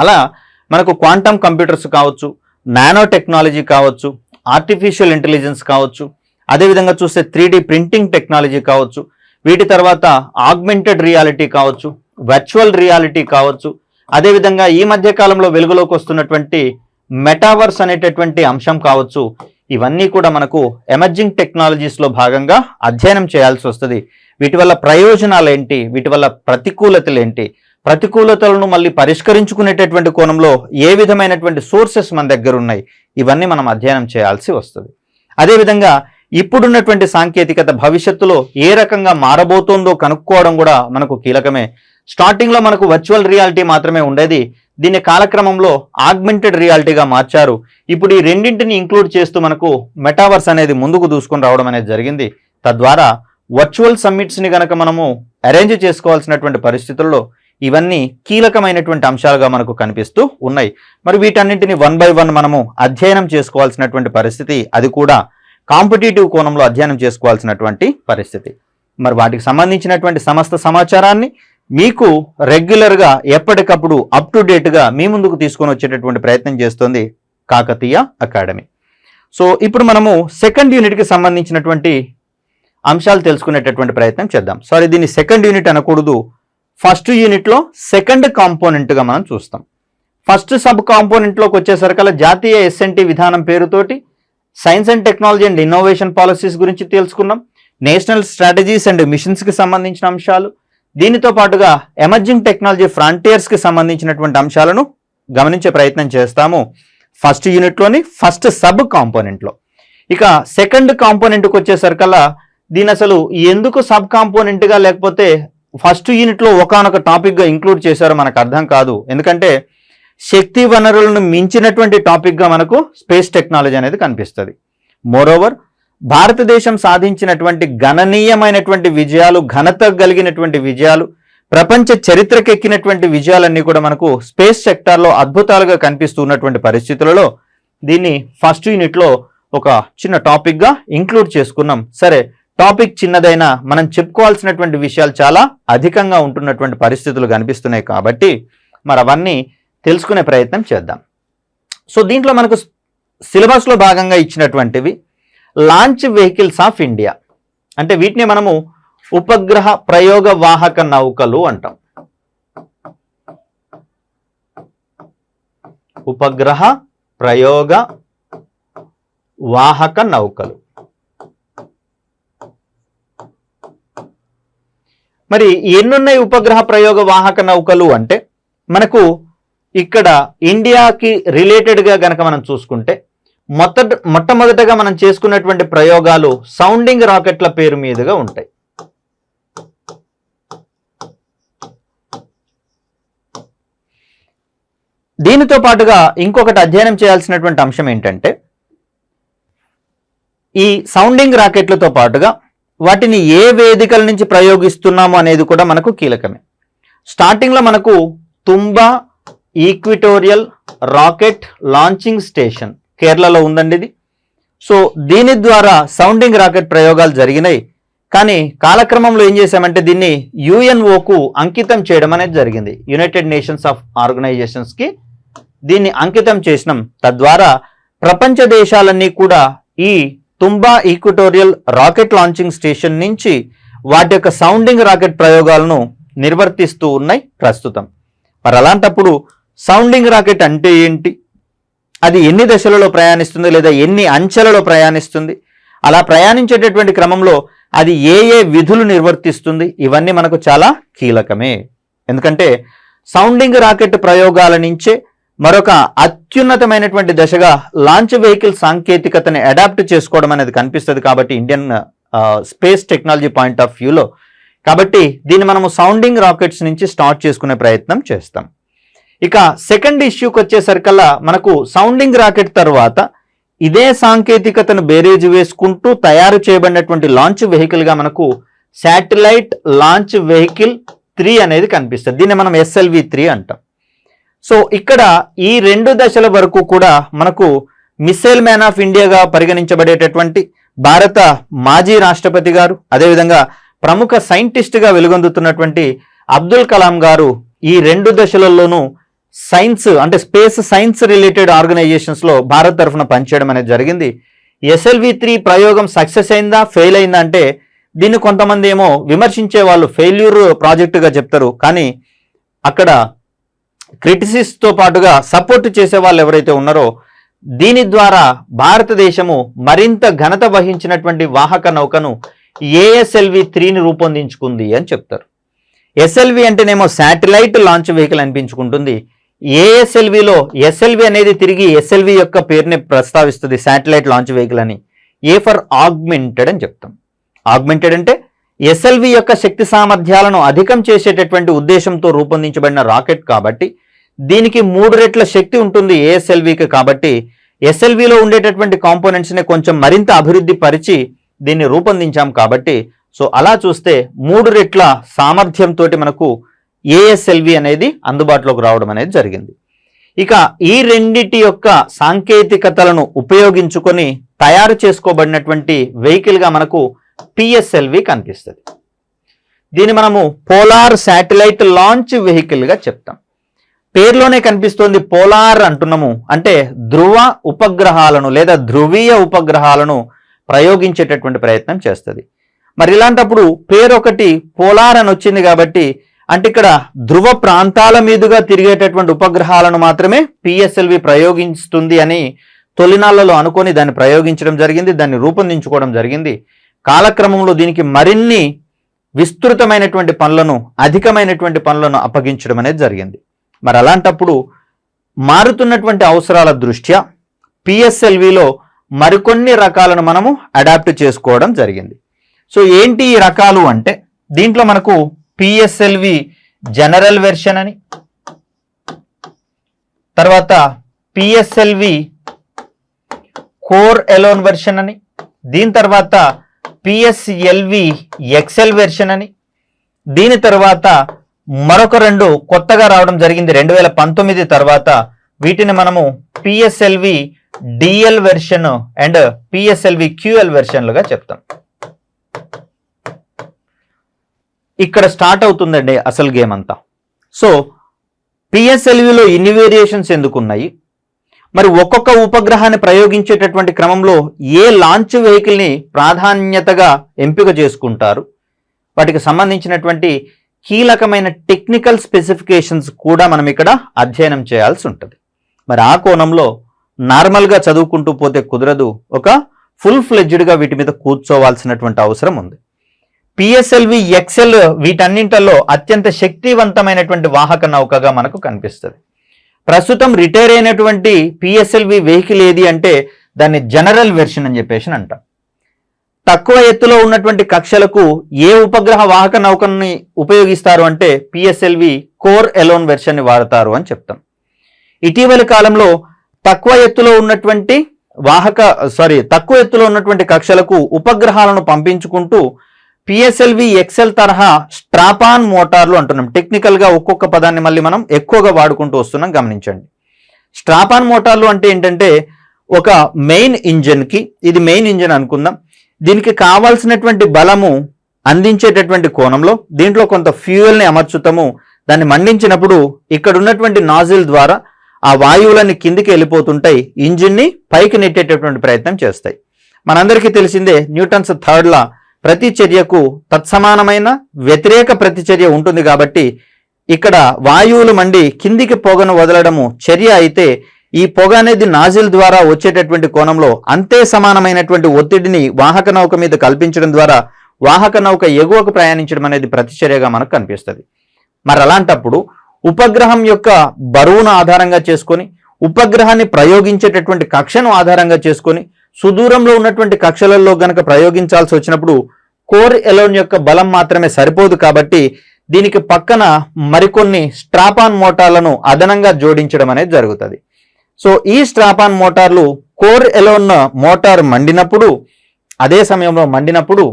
అలా మనకు క్వాంటమ్ కంప్యూటర్స్ కావచ్చు, నానో టెక్నాలజీ కావచ్చు, ఆర్టిఫిషియల్ ఇంటెలిజెన్స్ కావచ్చు, అదేవిధంగా చూస్తే 3D ప్రింటింగ్ టెక్నాలజీ కావచ్చు, వీటి తర్వాత ఆగ్మెంటెడ్ రియాలిటీ కావచ్చు, వర్చువల్ రియాలిటీ కావచ్చు, అదేవిధంగా ఈ మధ్య కాలంలో వెలుగులోకి వస్తున్నటువంటి మెటావర్స్ అనేటటువంటి అంశం కావచ్చు. ఇవన్నీ కూడా మనకు ఎమర్జింగ్ టెక్నాలజీస్లో భాగంగా అధ్యయనం చేయాల్సి వస్తుంది. వీటి వల్ల ప్రయోజనాలు ఏంటి, వీటి వల్ల ప్రతికూలతలు ఏంటి, ప్రతికూలతలను మళ్ళీ పరిష్కరించుకునేటటువంటి కోణంలో ఏ విధమైనటువంటి సోర్సెస్ మన దగ్గర ఉన్నాయి, ఇవన్నీ మనం అధ్యయనం చేయాల్సి వస్తుంది. అదేవిధంగా ఇప్పుడున్నటువంటి సాంకేతికత భవిష్యత్తులో ఏ రకంగా మారబోతోందో కనుక్కోవడం కూడా మనకు కీలకమే. స్టార్టింగ్లో మనకు వర్చువల్ రియాలిటీ మాత్రమే ఉండేది, దీన్ని కాలక్రమంలో ఆగ్మెంటెడ్ రియాలిటీగా మార్చారు. ఇప్పుడు ఈ రెండింటిని ఇంక్లూడ్ చేస్తూ మనకు మెటావర్స్ అనేది ముందుకు దూసుకొని రావడం అనేది జరిగింది. తద్వారా వర్చువల్ సమ్మిట్స్ని కనుక మనము అరేంజ్ చేసుకోవాల్సినటువంటి పరిస్థితుల్లో ఇవన్నీ కీలకమైనటువంటి అంశాలుగా మనకు కనిపిస్తూ ఉన్నాయి. మరి వీటన్నింటిని 1 by 1 మనము అధ్యయనం చేసుకోవాల్సినటువంటి పరిస్థితి, అది కూడా కాంపిటేటివ్ కోణంలో అధ్యయనం చేసుకోవాల్సినటువంటి పరిస్థితి. మరి వాటికి సంబంధించినటువంటి సమస్త సమాచారాన్ని మీకు రెగ్యులర్గా ఎప్పటికప్పుడు అప్ టు డేట్గా మీ ముందుకు తీసుకొని వచ్చేటటువంటి ప్రయత్నం చేస్తుంది కాకతీయ అకాడమీ. సో ఇప్పుడు మనము సెకండ్ యూనిట్కి సంబంధించినటువంటి అంశాలు తెలుసుకునేటటువంటి ప్రయత్నం చేద్దాం. సారీ, దీన్ని సెకండ్ యూనిట్ అనకూడదు, ఫస్ట్ యూనిట్లో సెకండ్ కాంపోనెంట్గా మనం చూస్తాం. ఫస్ట్ సబ్ కాంపోనెంట్లోకి వచ్చేసరికల్లా జాతీయ ఎస్ఎన్టీ విధానం పేరుతోటి science and technology and innovation policies గురించి తెలుసుకున్నాం. నేషనల్ స్ట్రాటజీస్ అండ్ మిషన్స్కి సంబంధించిన అంశాలు, దీనితో పాటుగా ఎమర్జింగ్ టెక్నాలజీ ఫ్రాంటియర్స్కి సంబంధించినటువంటి అంశాలను గమనించే ప్రయత్నం చేస్తాము ఫస్ట్ యూనిట్లోని ఫస్ట్ సబ్ కాంపోనెంట్లో. ఇక సెకండ్ కాంపోనెంట్కి వచ్చేసరికల్లా దీని అసలు ఎందుకు సబ్ కాంపోనెంట్గా లేకపోతే ఫస్ట్ యూనిట్లో ఒకానొక టాపిక్గా ఇంక్లూడ్ చేశారో మనకు అర్థం కాదు. ఎందుకంటే శక్తి వనరులను మించినటువంటి టాపిక్గా మనకు స్పేస్ టెక్నాలజీ అనేది కనిపిస్తుంది. మోరోవర్ భారతదేశం సాధించినటువంటి గణనీయమైనటువంటి విజయాలు, ఘనత కలిగినటువంటి విజయాలు, ప్రపంచ చరిత్రకెక్కినటువంటి విజయాలన్నీ కూడా మనకు స్పేస్ సెక్టార్లో అద్భుతాలుగా కనిపిస్తున్నటువంటి పరిస్థితులలో దీన్ని ఫస్ట్ యూనిట్లో ఒక చిన్న టాపిక్గా ఇంక్లూడ్ చేసుకున్నాం. సరే, టాపిక్ చిన్నదైనా మనం చెప్పుకోవాల్సినటువంటి విషయాలు చాలా అధికంగా ఉంటున్నటువంటి పరిస్థితులు కనిపిస్తున్నాయి కాబట్టి మరి అవన్నీ తెలుసుకునే ప్రయత్నం చేద్దాం. సో దీంట్లో మనకు సిలబస్లో భాగంగా ఇచ్చినటువంటివి లాంచ్ వెహికల్స్ ఆఫ్ ఇండియా, అంటే వీటిని మనము ఉపగ్రహ ప్రయోగ వాహక నౌకలు అంటాం. ఉపగ్రహ ప్రయోగ వాహక నౌకలు. మరి ఎన్నున్నాయి ఉపగ్రహ ప్రయోగ వాహక నౌకలు అంటే మనకు ఇక్కడ ఇండియాకి రిలేటెడ్గా గనక మనం చూసుకుంటే మొట్టమొదటగా మనం చేసుకున్నటువంటి ప్రయోగాలు సౌండింగ్ రాకెట్ల పేరు మీదుగా ఉంటాయి. దీనితో పాటుగా ఇంకొకటి అధ్యయనం చేయాల్సినటువంటి అంశం ఏంటంటే ఈ సౌండింగ్ రాకెట్లతో పాటుగా వాటిని ఏ వేదికల నుంచి ప్రయోగిస్తున్నాము అనేది కూడా మనకు కీలకమే. స్టార్టింగ్లో మనకు తుంబా ఈక్విటోరియల్ రాకెట్ లాంచింగ్ స్టేషన్ కేరళలో ఉందండి ఇది. సో దీని ద్వారా సౌండింగ్ రాకెట్ ప్రయోగాలు జరిగినాయి. కానీ కాలక్రమంలో ఏం చేశామంటే దీన్ని యుఎన్ఓకు అంకితం చేయడం అనేది జరిగింది. యునైటెడ్ నేషన్స్ ఆఫ్ ఆర్గనైజేషన్స్కి దీన్ని అంకితం చేసినాం. తద్వారా ప్రపంచ దేశాలన్నీ కూడా ఈ తుంబా ఈక్విటోరియల్ రాకెట్ లాంచింగ్ స్టేషన్ నుంచి వాటి యొక్క సౌండింగ్ రాకెట్ ప్రయోగాలను నిర్వర్తిస్తూ ఉన్నాయి ప్రస్తుతం. మరి అలాంటప్పుడు సౌండింగ్ రాకెట్ అంటే ఏంటి, అది ఎన్ని దశలలో ప్రయాణిస్తుంది లేదా ఎన్ని అంచెలలో ప్రయాణిస్తుంది, అలా ప్రయాణించేటటువంటి క్రమంలో అది ఏ ఏ విధులు నిర్వర్తిస్తుంది, ఇవన్నీ మనకు చాలా కీలకమే. ఎందుకంటే సౌండింగ్ రాకెట్ ప్రయోగాల నుంచే మరొక అత్యున్నతమైనటువంటి దశగా లాంచ్ వెహికల్ సాంకేతికతని అడాప్ట్ చేసుకోవడం అనేది కనిపిస్తుంది కాబట్టి Indian space technology point of వ్యూలో. కాబట్టి దీన్ని మనము సౌండింగ్ రాకెట్స్ నుంచి స్టార్ట్ చేసుకునే ప్రయత్నం చేస్తాం. ఇక సెకండ్ ఇష్యూకి వచ్చేసరికల్లా మనకు సౌండింగ్ రాకెట్ తర్వాత ఇదే సాంకేతికతను బేరేజ్ వేసుకుంటూ తయారు చేయబడినటువంటి లాంచ్ వెహికల్గా మనకు శాటిలైట్ లాంచ్ వెహికల్ 3 అనేది కనిపిస్తుంది. దీన్ని మనం SLV-3 అంటాం. సో ఇక్కడ ఈ 2 దశల వరకు కూడా మనకు మిసైల్ మ్యాన్ ఆఫ్ ఇండియాగా పరిగణించబడేటటువంటి భారత మాజీ రాష్ట్రపతి గారు, అదేవిధంగా ప్రముఖ సైంటిస్ట్గా వెలుగొందుతున్నటువంటి అబ్దుల్ కలాం గారు ఈ 2 దశలలోనూ సైన్స్ అంటే స్పేస్ సైన్స్ రిలేటెడ్ ఆర్గనైజేషన్స్లో భారత్ తరఫున పనిచేయడం అనేది జరిగింది. SLV-3 ప్రయోగం సక్సెస్ అయిందా ఫెయిల్ అయిందా అంటే దీన్ని కొంతమంది ఏమో విమర్శించే వాళ్ళు ఫెయిల్యూర్ ప్రాజెక్టుగా చెప్తారు. కానీ అక్కడ క్రిటిసిస్ట్తో పాటుగా సపోర్ట్ చేసే వాళ్ళు ఎవరైతే ఉన్నారో దీని ద్వారా భారతదేశము మరింత ఘనత వహించినటువంటి వాహక నౌకను ASLV-3ని రూపొందించుకుంది అని చెప్తారు. SLV అంటేనేమో శాటిలైట్ లాంచ్ వెహికల్ అనిపించుకుంటుంది. ASLVలో SLV అనేది తిరిగి SLV యొక్క పేరుని ప్రస్తావిస్తుంది, శాటిలైట్ లాంచ్ వెహికల్ అని. A ఫర్ ఆగ్మెంటెడ్ అని చెప్తాం. ఆగ్మెంటెడ్ అంటే SLV యొక్క శక్తి సామర్థ్యాలను అధికం చేసేటటువంటి ఉద్దేశంతో రూపొందించబడిన రాకెట్ కాబట్టి దీనికి 3 రెట్ల శక్తి ఉంటుంది ASLVకి. కాబట్టి SLVలో ఉండేటటువంటి కాంపోనెంట్స్ని కొంచెం మరింత అభివృద్ధి పరిచి దీన్ని రూపొందించాం కాబట్టి సో అలా చూస్తే 3 రెట్ల సామర్థ్యంతో మనకు ASLV అనేది అందుబాటులోకి రావడం అనేది జరిగింది. ఇక ఈ రెండిటి యొక్క సాంకేతికతలను ఉపయోగించుకొని తయారు చేసుకోబడినటువంటి వెహికల్గా మనకు PSLV కనిపిస్తుంది. దీన్ని మనము పోలార్ శాటిలైట్ లాంచ్ వెహికల్గా చెప్తాం. పేరులోనే కనిపిస్తోంది పోలార్ అంటున్నాము అంటే ధ్రువ ఉపగ్రహాలను లేదా ధ్రువీయ ఉపగ్రహాలను ప్రయోగించేటటువంటి ప్రయత్నం చేస్తుంది. మరి ఇలాంటప్పుడు పేరు ఒకటి పోలార్ అని వచ్చింది కాబట్టి అంటే ఇక్కడ ధ్రువ ప్రాంతాల మీదుగా తిరిగేటటువంటి ఉపగ్రహాలను మాత్రమే PSLV ప్రయోగిస్తుంది అని తొలినాళ్లలో అనుకొని దాన్ని ప్రయోగించడం జరిగింది, దాన్ని రూపొందించుకోవడం జరిగింది. కాలక్రమంలో దీనికి మరిన్ని విస్తృతమైనటువంటి పనులను అధికమైనటువంటి పనులను అప్పగించడం అనేది జరిగింది. మరి అలాంటప్పుడు మారుతున్నటువంటి అవసరాల దృష్ట్యా PSLVలో మరికొన్ని రకాలను మనము అడాప్ట్ చేసుకోవడం జరిగింది. సో ఏంటి ఈ రకాలు అంటే దీంట్లో మనకు PSLV జనరల్ వెర్షన్ అని, తర్వాత PSLV కోర్ ఎలోన్ వెర్షన్ అని, దీని తర్వాత PSLV XL వెర్షన్ అని, దీని తర్వాత మరొక 2 కొత్తగా రావడం జరిగింది 2019 తర్వాత. వీటిని మనము PSLV DL version and PSLV QL వెర్షన్లుగా చెప్తాం. ఇక్కడ స్టార్ట్ అవుతుందండి అసలు గేమ్ అంతా. సో PSLVలో ఇన్ని వేరియేషన్స్ ఎందుకు ఉన్నాయి, మరి ఒక్కొక్క ఉపగ్రహాన్ని ప్రయోగించేటటువంటి క్రమంలో ఏ లాంచ్ వెహికల్ని ప్రాధాన్యతగా ఎంపిక చేసుకుంటారు, వాటికి సంబంధించినటువంటి కీలకమైన టెక్నికల్ స్పెసిఫికేషన్స్ కూడా మనం ఇక్కడ అధ్యయనం చేయాల్సి ఉంటుంది. మరి ఆ కోణంలో నార్మల్గా చదువుకుంటూ పోతే కుదరదు, ఒక ఫుల్ ఫ్లెడ్జ్డ్గా వీటి మీద కూర్చోవాల్సినటువంటి అవసరం ఉంది. PSLV XL వీటన్నింటిలో అత్యంత శక్తివంతమైనటువంటి వాహక నౌకగా మనకు కనిపిస్తుంది. ప్రస్తుతం రిటైర్ అయినటువంటి PSLV వెహికల్ ఏది అంటే దాన్ని జనరల్ వెర్షన్ అని చెప్పేసి అంటాం. తక్కువ ఎత్తులో ఉన్నటువంటి కక్షలకు ఏ ఉపగ్రహ వాహక నౌకని ఉపయోగిస్తారు అంటే PSLV కోర్ ఎలోన్ వెర్షన్ని వాడతారు అని చెప్తాం. ఇటీవలి కాలంలో తక్కువ ఎత్తులో ఉన్నటువంటి కక్షలకు ఉపగ్రహాలను పంపించుకుంటూ PSLV XL తరహా స్ట్రాపాన్ మోటార్లు అంటున్నాం. టెక్నికల్గా ఒక్కొక్క పదాన్ని మళ్ళీ మనం ఎక్కువగా వాడుకుంటూ వస్తున్నాం, గమనించండి. స్ట్రాపాన్ మోటార్లు అంటే ఏంటంటే ఒక మెయిన్ ఇంజన్కి, ఇది మెయిన్ ఇంజన్ అనుకుందాం, దీనికి కావాల్సినటువంటి బలము అందించేటటువంటి కోణంలో దీంట్లో కొంత ఫ్యూయల్ని అమర్చుతాము. దాన్ని మండించినప్పుడు ఇక్కడ ఉన్నటువంటి నాజిల్ ద్వారా ఆ వాయువులన్నీ కిందికి వెళ్ళిపోతుంటాయి, ఇంజిన్ని పైకి నెట్టేటటువంటి ప్రయత్నం చేస్తాయి. మనందరికీ తెలిసిందే న్యూటన్స్ థర్డ్ లా, ప్రతి చర్యకు తత్సమానమైన వ్యతిరేక ప్రతిచర్య ఉంటుంది. కాబట్టి ఇక్కడ వాయువులు మండి కిందికి పొగను వదలడము చర్య అయితే ఈ పొగ అనేది నాజిల్ ద్వారా వచ్చేటటువంటి కోణంలో అంతే సమానమైనటువంటి ఒత్తిడిని వాహక నౌక మీద కల్పించడం ద్వారా వాహక నౌక ఎగువకు ప్రయాణించడం అనేది ప్రతిచర్యగా మనకు కనిపిస్తుంది. మరి అలాంటప్పుడు ఉపగ్రహం యొక్క బరువును ఆధారంగా చేసుకొని, ఉపగ్రహాన్ని ప్రయోగించేటటువంటి కక్షను ఆధారంగా చేసుకొని సుదూరంలో ఉన్నటువంటి కక్షలలో గనక ప్రయోగించాల్సి వచ్చినప్పుడు కోర్ ఎలోన్ యొక్క బలం మాత్రమే సరిపోదు. కాబట్టి దీనికి పక్కన మరికొన్ని స్ట్రాపాన్ మోటార్లను అదనంగా జోడించడం అనేది జరుగుతుంది. సో ఈ స్ట్రాపాన్ మోటార్లు కోర్ ఎలోన్ మోటార్ మండినప్పుడు, అదే సమయంలో మండినప్పుడు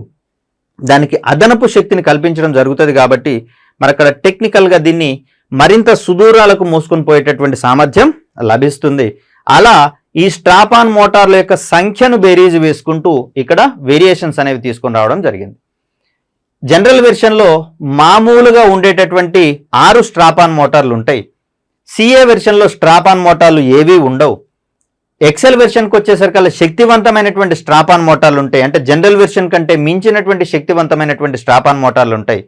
దానికి అదనపు శక్తిని కల్పించడం జరుగుతుంది. కాబట్టి మరి అక్కడ టెక్నికల్గా దీన్ని మరింత సుదూరాలకు మోసుకొని పోయేటటువంటి సామర్థ్యం లభిస్తుంది. అలా ఈ స్ట్రాపాన్ మోటార్ల యొక్క సంఖ్యను బేరీజు వేసుకుంటూ ఇక్కడ వేరియేషన్స్ అనేవి తీసుకొని రావడం జరిగింది. జనరల్ వెర్షన్లో మామూలుగా ఉండేటటువంటి 6 స్ట్రాపాన్ మోటార్లు ఉంటాయి. సిఏ వెర్షన్లో స్ట్రాపాన్ మోటార్లు ఏవీ ఉండవు. ఎక్సెల్ వెర్షన్కి వచ్చేసరికి శక్తివంతమైనటువంటి స్ట్రాపాన్ మోటార్లు ఉంటాయి. అంటే జనరల్ వెర్షన్ కంటే మించినటువంటి శక్తివంతమైనటువంటి స్ట్రాపాన్ మోటార్లు ఉంటాయి.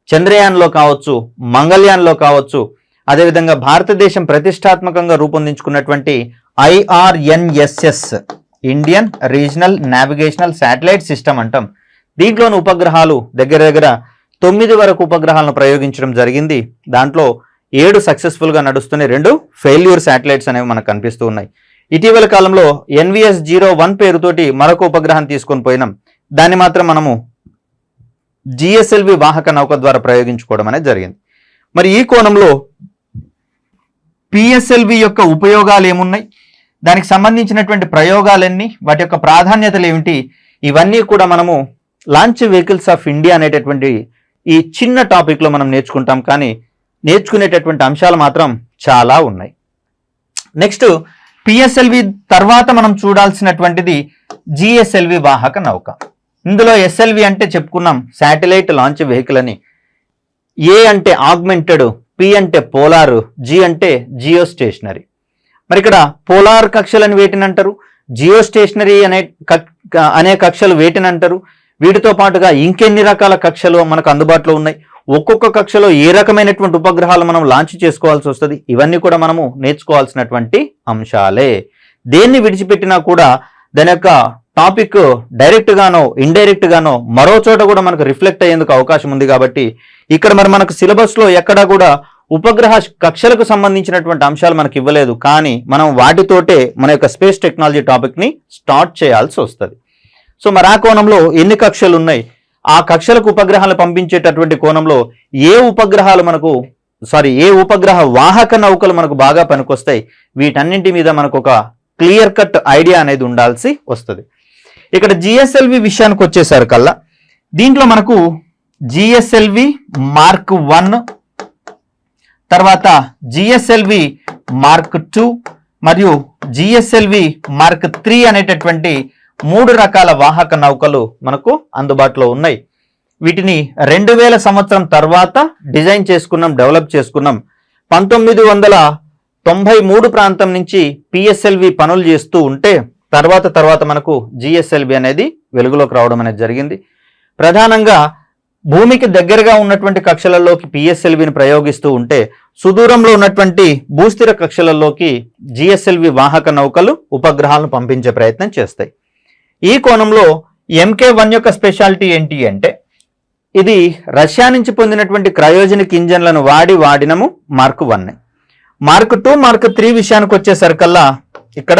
చంద్రయాన్లో కావచ్చు, మంగళయాన్లో కావచ్చు, అదేవిధంగా భారతదేశం ప్రతిష్టాత్మకంగా రూపొందించుకున్నటువంటి IRNSS Indian regional navigational satellite system అంటాం. దీంట్లోని ఉపగ్రహాలు దగ్గర 9 వరకు ఉపగ్రహాలను ప్రయోగించడం జరిగింది. దాంట్లో 7 సక్సెస్ఫుల్గా నడుస్తున్నాయి, 2 ఫెయిల్యూర్ శాటిలైట్స్ అనేవి మనకు కనిపిస్తూ ఉన్నాయి. ఇటీవల కాలంలో NVS-01 పేరుతోటి మరొక ఉపగ్రహం తీసుకొని పోయినాం. దాన్ని మాత్రం మనము GSLV వాహక నౌక ద్వారా ప్రయోగించుకోవడం అనేది జరిగింది. మరి ఈ కోణంలో PSLV యొక్క ఉపయోగాలు ఏమున్నాయి, దానికి సంబంధించినటువంటి ప్రయోగాలన్నీ, వాటి యొక్క ప్రాధాన్యతలు ఏమిటి, ఇవన్నీ కూడా మనము లాంచ్ వెహికల్స్ ఆఫ్ ఇండియా అనేటటువంటి ఈ చిన్న టాపిక్లో మనం నేర్చుకుంటాం. కానీ నేర్చుకునేటటువంటి అంశాలు మాత్రం చాలా ఉన్నాయి. నెక్స్ట్ PSLV తర్వాత మనం చూడాల్సినటువంటిది GSLV వాహక నౌక. ఇందులో SLV అంటే చెప్పుకున్నాం శాటిలైట్ లాంచ్ వెహికల్ అని. A అంటే ఆగ్మెంటెడ్, P అంటే పోలార్, G అంటే జియో స్టేషనరీ. మరి ఇక్కడ పోలార్ కక్షలని వేటిని అంటారు, జియో స్టేషనరీ అనే కక్షలు వేటిని అంటారు. వీటితో పాటుగా ఇంకెన్ని రకాల కక్షలు మనకు అందుబాటులో ఉన్నాయి, ఒక్కొక్క కక్షలో ఏ రకమైనటువంటి ఉపగ్రహాలు మనం లాంచ్ చేసుకోవాల్సి వస్తుంది, ఇవన్నీ కూడా మనము నేర్చుకోవాల్సినటువంటి అంశాలే. దేన్ని విడిచిపెట్టినా కూడా దాని యొక్క టాపిక్ డైరెక్ట్ గానో ఇండైరెక్ట్ గానో మరో చోట కూడా మనకు రిఫ్లెక్ట్ అయ్యేందుకు అవకాశం ఉంది. కాబట్టి ఇక్కడ మరి మనకు సిలబస్ లో ఎక్కడా కూడా ఉపగ్రహ కక్షలకు సంబంధించినటువంటి అంశాలు మనకు ఇవ్వలేదు. కానీ మనం వాటితోటే మన యొక్క స్పేస్ టెక్నాలజీ టాపిక్ ని స్టార్ట్ చేయాల్సి వస్తుంది. సో మరి ఆ కోణంలో ఎన్ని కక్షలు ఉన్నాయి, ఆ కక్షలకు ఉపగ్రహాలు పంపించేటటువంటి కోణంలో ఏ ఉపగ్రహ వాహక నౌకలు మనకు బాగా పనికొస్తాయి, వీటన్నింటి మీద మనకు ఒక క్లియర్ కట్ ఐడియా అనేది ఉండాల్సి వస్తుంది. ఇక్కడ GSLV విషయానికి వచ్చేసరికల్లా దీంట్లో మనకు GSLV Mark 1, తర్వాత GSLV Mark 2 మరియు GSLV Mark 3 అనేటటువంటి 3 రకాల వాహక నౌకలు మనకు అందుబాటులో ఉన్నాయి. వీటిని 2000 సంవత్సరం తర్వాత డిజైన్ చేసుకున్నాం, డెవలప్ చేసుకున్నాం. 1993 ప్రాంతం నుంచి PSLV పనులు చేస్తూ ఉంటే తర్వాత మనకు GSLV అనేది వెలుగులోకి రావడం అనేది జరిగింది. ప్రధానంగా భూమికి దగ్గరగా ఉన్నటువంటి కక్షలలోకి PSLVని ప్రయోగిస్తూ ఉంటే సుదూరంలో ఉన్నటువంటి భూస్థిర కక్షలలోకి GSLV వాహక నౌకలు ఉపగ్రహాలను పంపించే ప్రయత్నం చేస్తాయి. ఈ కోణంలో MK1 యొక్క స్పెషాలిటీ ఏంటి అంటే ఇది రష్యా నుంచి పొందినటువంటి క్రయోజనిక్ ఇంజన్లను వాడినము మార్క్ 1. మార్క్ 2, మార్క్ 3 విషయానికి వచ్చేసరికల్లా ఇక్కడ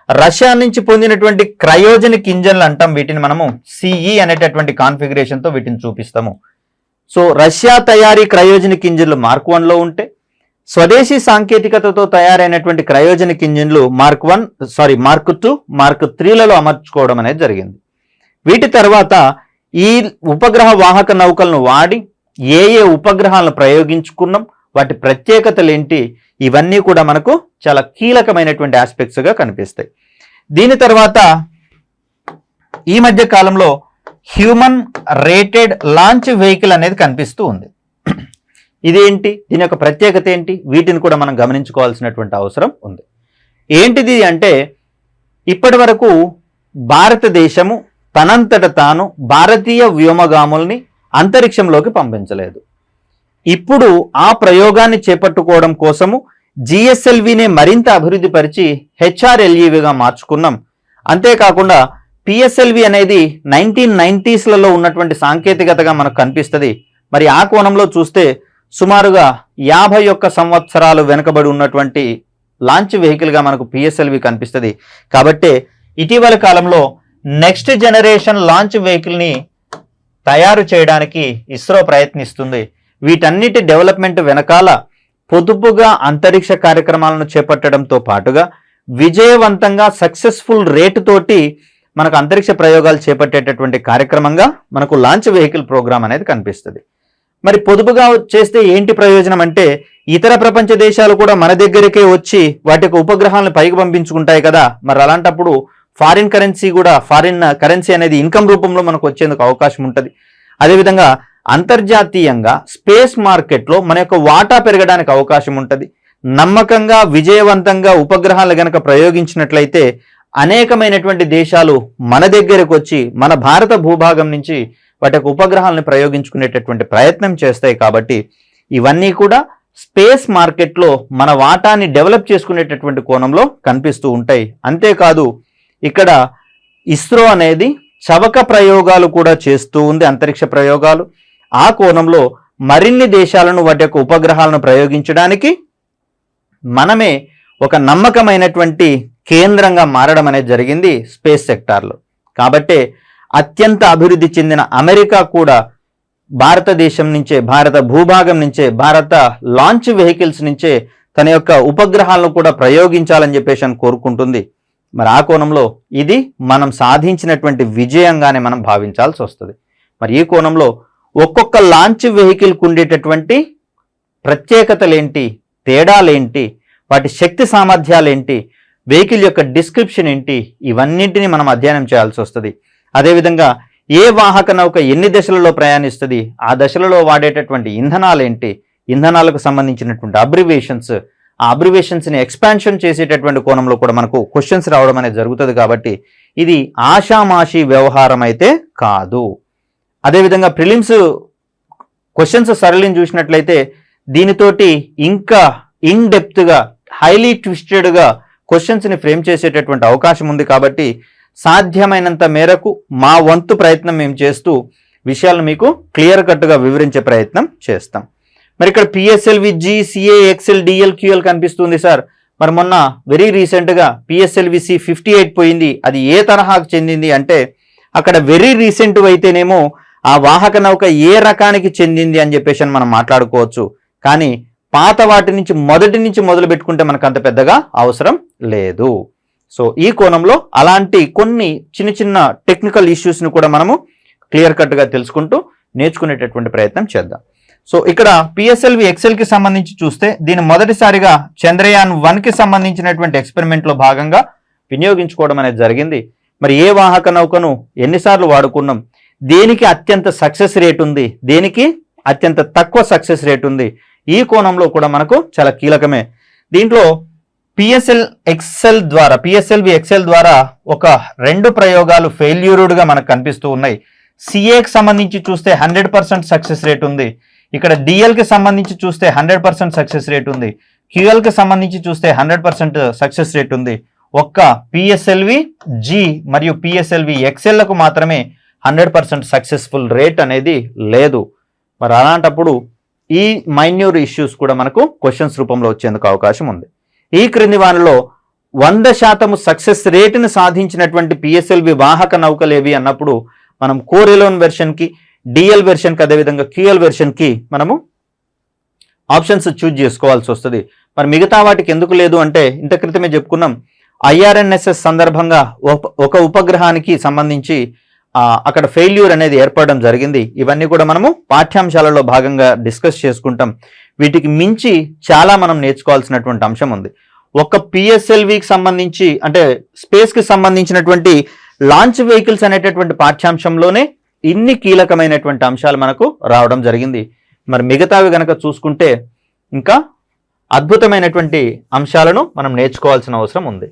రష్యా నుంచి పొందినటువంటి క్రయోజనిక్ ఇంజన్లు అంటాం. వీటిని మనము CE అనేటటువంటి కాన్ఫిగరేషన్తో వీటిని చూపిస్తాము. సో రష్యా తయారీ క్రయోజనిక్ ఇంజిన్లు మార్క్ 1లో ఉంటే స్వదేశీ సాంకేతికతతో తయారైనటువంటి క్రయోజనిక్ ఇంజిన్లు మార్క్ 2, మార్క్ 3లలో అమర్చుకోవడం అనేది జరిగింది. వీటి తర్వాత ఈ ఉపగ్రహ వాహక నౌకలను వాడి ఏ ఉపగ్రహాలను ప్రయోగించుకున్నాం, వాటి ప్రత్యేకతలు ఏంటి, ఇవన్నీ కూడా మనకు చాలా కీలకమైనటువంటి ఆస్పెక్ట్స్గా కనిపిస్తాయి. దీని తర్వాత ఈ మధ్య కాలంలో హ్యూమన్ రేటెడ్ లాంచ్ వెహికల్ అనేది కనిపిస్తూ ఉంది. ఇదేంటి, దీని యొక్క ప్రత్యేకత ఏంటి, వీటిని కూడా మనం గమనించుకోవాల్సినటువంటి అవసరం ఉంది. ఏంటిది అంటే ఇప్పటి వరకు భారతదేశము తనంతట తాను భారతీయ వ్యోమగాముల్ని అంతరిక్షంలోకి పంపించలేదు. ఇప్పుడు ఆ ప్రయోగాన్ని చేపట్టుకోవడం కోసము GSLVనే మరింత అభివృద్ధి పరిచి HRLEVగా మార్చుకున్నాం. అంతేకాకుండా PSLV అనేది 1990sలలో ఉన్నటువంటి సాంకేతికతగా మనకు కనిపిస్తుంది. మరి ఆ కోణంలో చూస్తే సుమారుగా 51 సంవత్సరాలు వెనుకబడి ఉన్నటువంటి లాంచ్ వెహికల్గా మనకు PSLV కనిపిస్తుంది. కాబట్టి ఇటీవల కాలంలో నెక్స్ట్ జనరేషన్ లాంచ్ వెహికల్ని తయారు చేయడానికి ఇస్రో ప్రయత్నిస్తుంది. వీటన్నిటి డెవలప్మెంట్ వెనకాల పొదుపుగా అంతరిక్ష కార్యక్రమాలను చేపట్టడంతో పాటుగా విజయవంతంగా సక్సెస్ఫుల్ రేటు తోటి మనకు అంతరిక్ష ప్రయోగాలు చేపట్టేటటువంటి కార్యక్రమంగా మనకు లాంచ్ వెహికల్ ప్రోగ్రామ్ అనేది కనిపిస్తుంది. మరి పొదుపుగా చేస్తే ఏంటి ప్రయోజనం అంటే ఇతర ప్రపంచ దేశాలు కూడా మన దగ్గరికే వచ్చి వాటి యొక్క ఉపగ్రహాలను పైకి పంపించుకుంటాయి కదా. మరి అలాంటప్పుడు ఫారిన్ కరెన్సీ అనేది ఇన్కమ్ రూపంలో మనకు వచ్చేందుకు అవకాశం ఉంటుంది. అదేవిధంగా అంతర్జాతీయంగా స్పేస్ మార్కెట్లో మన యొక్క వాటా పెరగడానికి అవకాశం ఉంటుంది. నమ్మకంగా విజయవంతంగా ఉపగ్రహాలు గనక ప్రయోగించినట్లయితే అనేకమైనటువంటి దేశాలు మన దగ్గరకు వచ్చి మన భారత భూభాగం నుంచి వాటి యొక్క ఉపగ్రహాలను ప్రయోగించుకునేటటువంటి ప్రయత్నం చేస్తాయి. కాబట్టి ఇవన్నీ కూడా స్పేస్ మార్కెట్లో మన వాటాని డెవలప్ చేసుకునేటటువంటి కోణంలో కనిపిస్తూ ఉంటాయి. అంతేకాదు ఇక్కడ ఇస్రో అనేది చవక ప్రయోగాలు కూడా చేస్తూ ఉంది, అంతరిక్ష ప్రయోగాలు. ఆ కోణంలో మరిన్ని దేశాలను వాటి యొక్క ఉపగ్రహాలను ప్రయోగించడానికి మనమే ఒక నమ్మకమైనటువంటి కేంద్రంగా మారడం అనేది జరిగింది స్పేస్ సెక్టార్లో. కాబట్టే అత్యంత అభివృద్ధి చెందిన అమెరికా కూడా భారతదేశం నుంచే, భారత భూభాగం నుంచే, భారత లాంచ్ వెహికల్స్ నుంచే తన యొక్క ఉపగ్రహాలను కూడా ప్రయోగించాలని చెప్పేసి అని కోరుకుంటుంది. మరి ఆ కోణంలో ఇది మనం సాధించినటువంటి విజయంగానే మనం భావించాల్సి వస్తుంది. మరి ఈ కోణంలో ఒక్కొక్క లాంచ్ వెహికల్కి ఉండేటటువంటి ప్రత్యేకతలేంటి, తేడాలేంటి, వాటి శక్తి సామర్థ్యాలేంటి, వెహికల్ యొక్క డిస్క్రిప్షన్ ఏంటి, ఇవన్నింటినీ మనం అధ్యయనం చేయాల్సి వస్తుంది. అదేవిధంగా ఏ వాహక నౌక ఎన్ని దశలలో ప్రయాణిస్తుంది, ఆ దశలలో వాడేటటువంటి ఇంధనాలేంటి, ఇంధనాలకు సంబంధించినటువంటి అబ్రివేషన్స్, ఆ అబ్రివేషన్స్ని ఎక్స్పాన్షన్ చేసేటటువంటి కోణంలో కూడా మనకు క్వశ్చన్స్ రావడం అనేది జరుగుతుంది. కాబట్టి ఇది ఆషామాషి వ్యవహారం అయితే కాదు. అదేవిధంగా ప్రిలిమ్స్ క్వశ్చన్స్ సరళిని చూసినట్లయితే దీనితోటి ఇంకా ఇన్ డెప్త్గా, హైలీ ట్విస్టెడ్గా క్వశ్చన్స్ని ఫ్రేమ్ చేసేటటువంటి అవకాశం ఉంది. కాబట్టి సాధ్యమైనంత మేరకు మా వంతు ప్రయత్నం మేము చేస్తూ విషయాలను మీకు క్లియర్ కట్గా వివరించే ప్రయత్నం చేస్తాం. మరి ఇక్కడ PSLV G, CA, XL, DL, QL కనిపిస్తుంది సార్. మరి మొన్న వెరీ రీసెంట్గా పిఎస్ఎల్వి సి 58 పోయింది. అది ఏ తరహాకు చెందింది అంటే అక్కడ వెరీ రీసెంట్ అయితేనేమో ఆ వాహక నౌక ఏ రకానికి చెందింది అని చెప్పేసి మనం మాట్లాడుకోవచ్చు. కానీ పాత వాటి నుంచి మొదటి నుంచి మొదలు పెట్టుకుంటే మనకు అంత పెద్దగా అవసరం లేదు. సో ఈ కోణంలో అలాంటి కొన్ని చిన్న చిన్న టెక్నికల్ ఇష్యూస్ని కూడా మనము క్లియర్ కట్గా తెలుసుకుంటూ నేర్చుకునేటటువంటి ప్రయత్నం చేద్దాం. సో ఇక్కడ పిఎస్ఎల్వి ఎక్సెల్కి సంబంధించి చూస్తే దీన్ని మొదటిసారిగా చంద్రయాన్ 1కి సంబంధించినటువంటి ఎక్స్పెరిమెంట్లో భాగంగా వినియోగించుకోవడం అనేది జరిగింది. మరి ఏ వాహక నౌకను ఎన్నిసార్లు వాడుకున్నాం, దేనికి అత్యంత సక్సెస్ రేట్ ఉంది, దేనికి అత్యంత తక్కువ సక్సెస్ రేట్ ఉంది, ఈ కోణంలో కూడా మనకు చాలా కీలకమే. దీంట్లో పిఎస్ఎల్వి ఎక్సెల్ ద్వారా ఒక 2 ప్రయోగాలు ఫెయిల్యూర్డ్గా మనకు కనిపిస్తూ ఉన్నాయి. సిఏకి సంబంధించి చూస్తే 100% సక్సెస్ రేట్ ఉంది. ఇక్కడ డిఎల్కి సంబంధించి చూస్తే 100% సక్సెస్ రేట్ ఉంది. క్యూఎల్కి సంబంధించి చూస్తే 100% సక్సెస్ రేట్ ఉంది. ఒక్క పిఎస్ఎల్వి జి మరియు పిఎస్ఎల్వి ఎక్సెల్లకు మాత్రమే 100% సక్సెస్ఫుల్ రేట్ అనేది లేదు. మరి అలాంటప్పుడు ఈ మైన్యూర్ ఇష్యూస్ కూడా మనకు క్వశ్చన్స్ రూపంలో వచ్చేందుకు అవకాశం ఉంది. ఈ క్రింది వానిలో 100% సక్సెస్ రేటును సాధించినటువంటి పిఎస్ఎల్వి వాహక నౌకలేవి అన్నప్పుడు మనం కోర్ ఎలోన్ వెర్షన్కి, డిఎల్ వెర్షన్కి, అదేవిధంగా క్యూఎల్ వెర్షన్కి మనము ఆప్షన్స్ చూజ్ చేసుకోవాల్సి వస్తుంది. మరి మిగతా వాటికి ఎందుకు లేదు అంటే ఇంత క్రితమే చెప్పుకున్నాం, ఐఆర్ఎన్ఎస్ఎస్ సందర్భంగా ఒక ఉపగ్రహానికి సంబంధించి అక్కడ ఫెయిల్యూర్ అనేది ఏర్పడడం జరిగింది. ఇవన్నీ కూడా మనము పాఠ్యాంశాలలో భాగంగా డిస్కస్ చేసుకుంటాం. వీటికి మించి చాలా మనం నేర్చుకోవాల్సినటువంటి అంశం ఉంది. ఒక పిఎస్ఎల్వికి సంబంధించి అంటే స్పేస్కి సంబంధించినటువంటి లాంచ్ వెహికల్స్ అనేటటువంటి పాఠ్యాంశంలోనే ఇన్ని కీలకమైనటువంటి అంశాలు మనకు రావడం జరిగింది. మరి మిగతావి గనక చూసుకుంటే ఇంకా అద్భుతమైనటువంటి అంశాలను మనం నేర్చుకోవాల్సిన అవసరం ఉంది.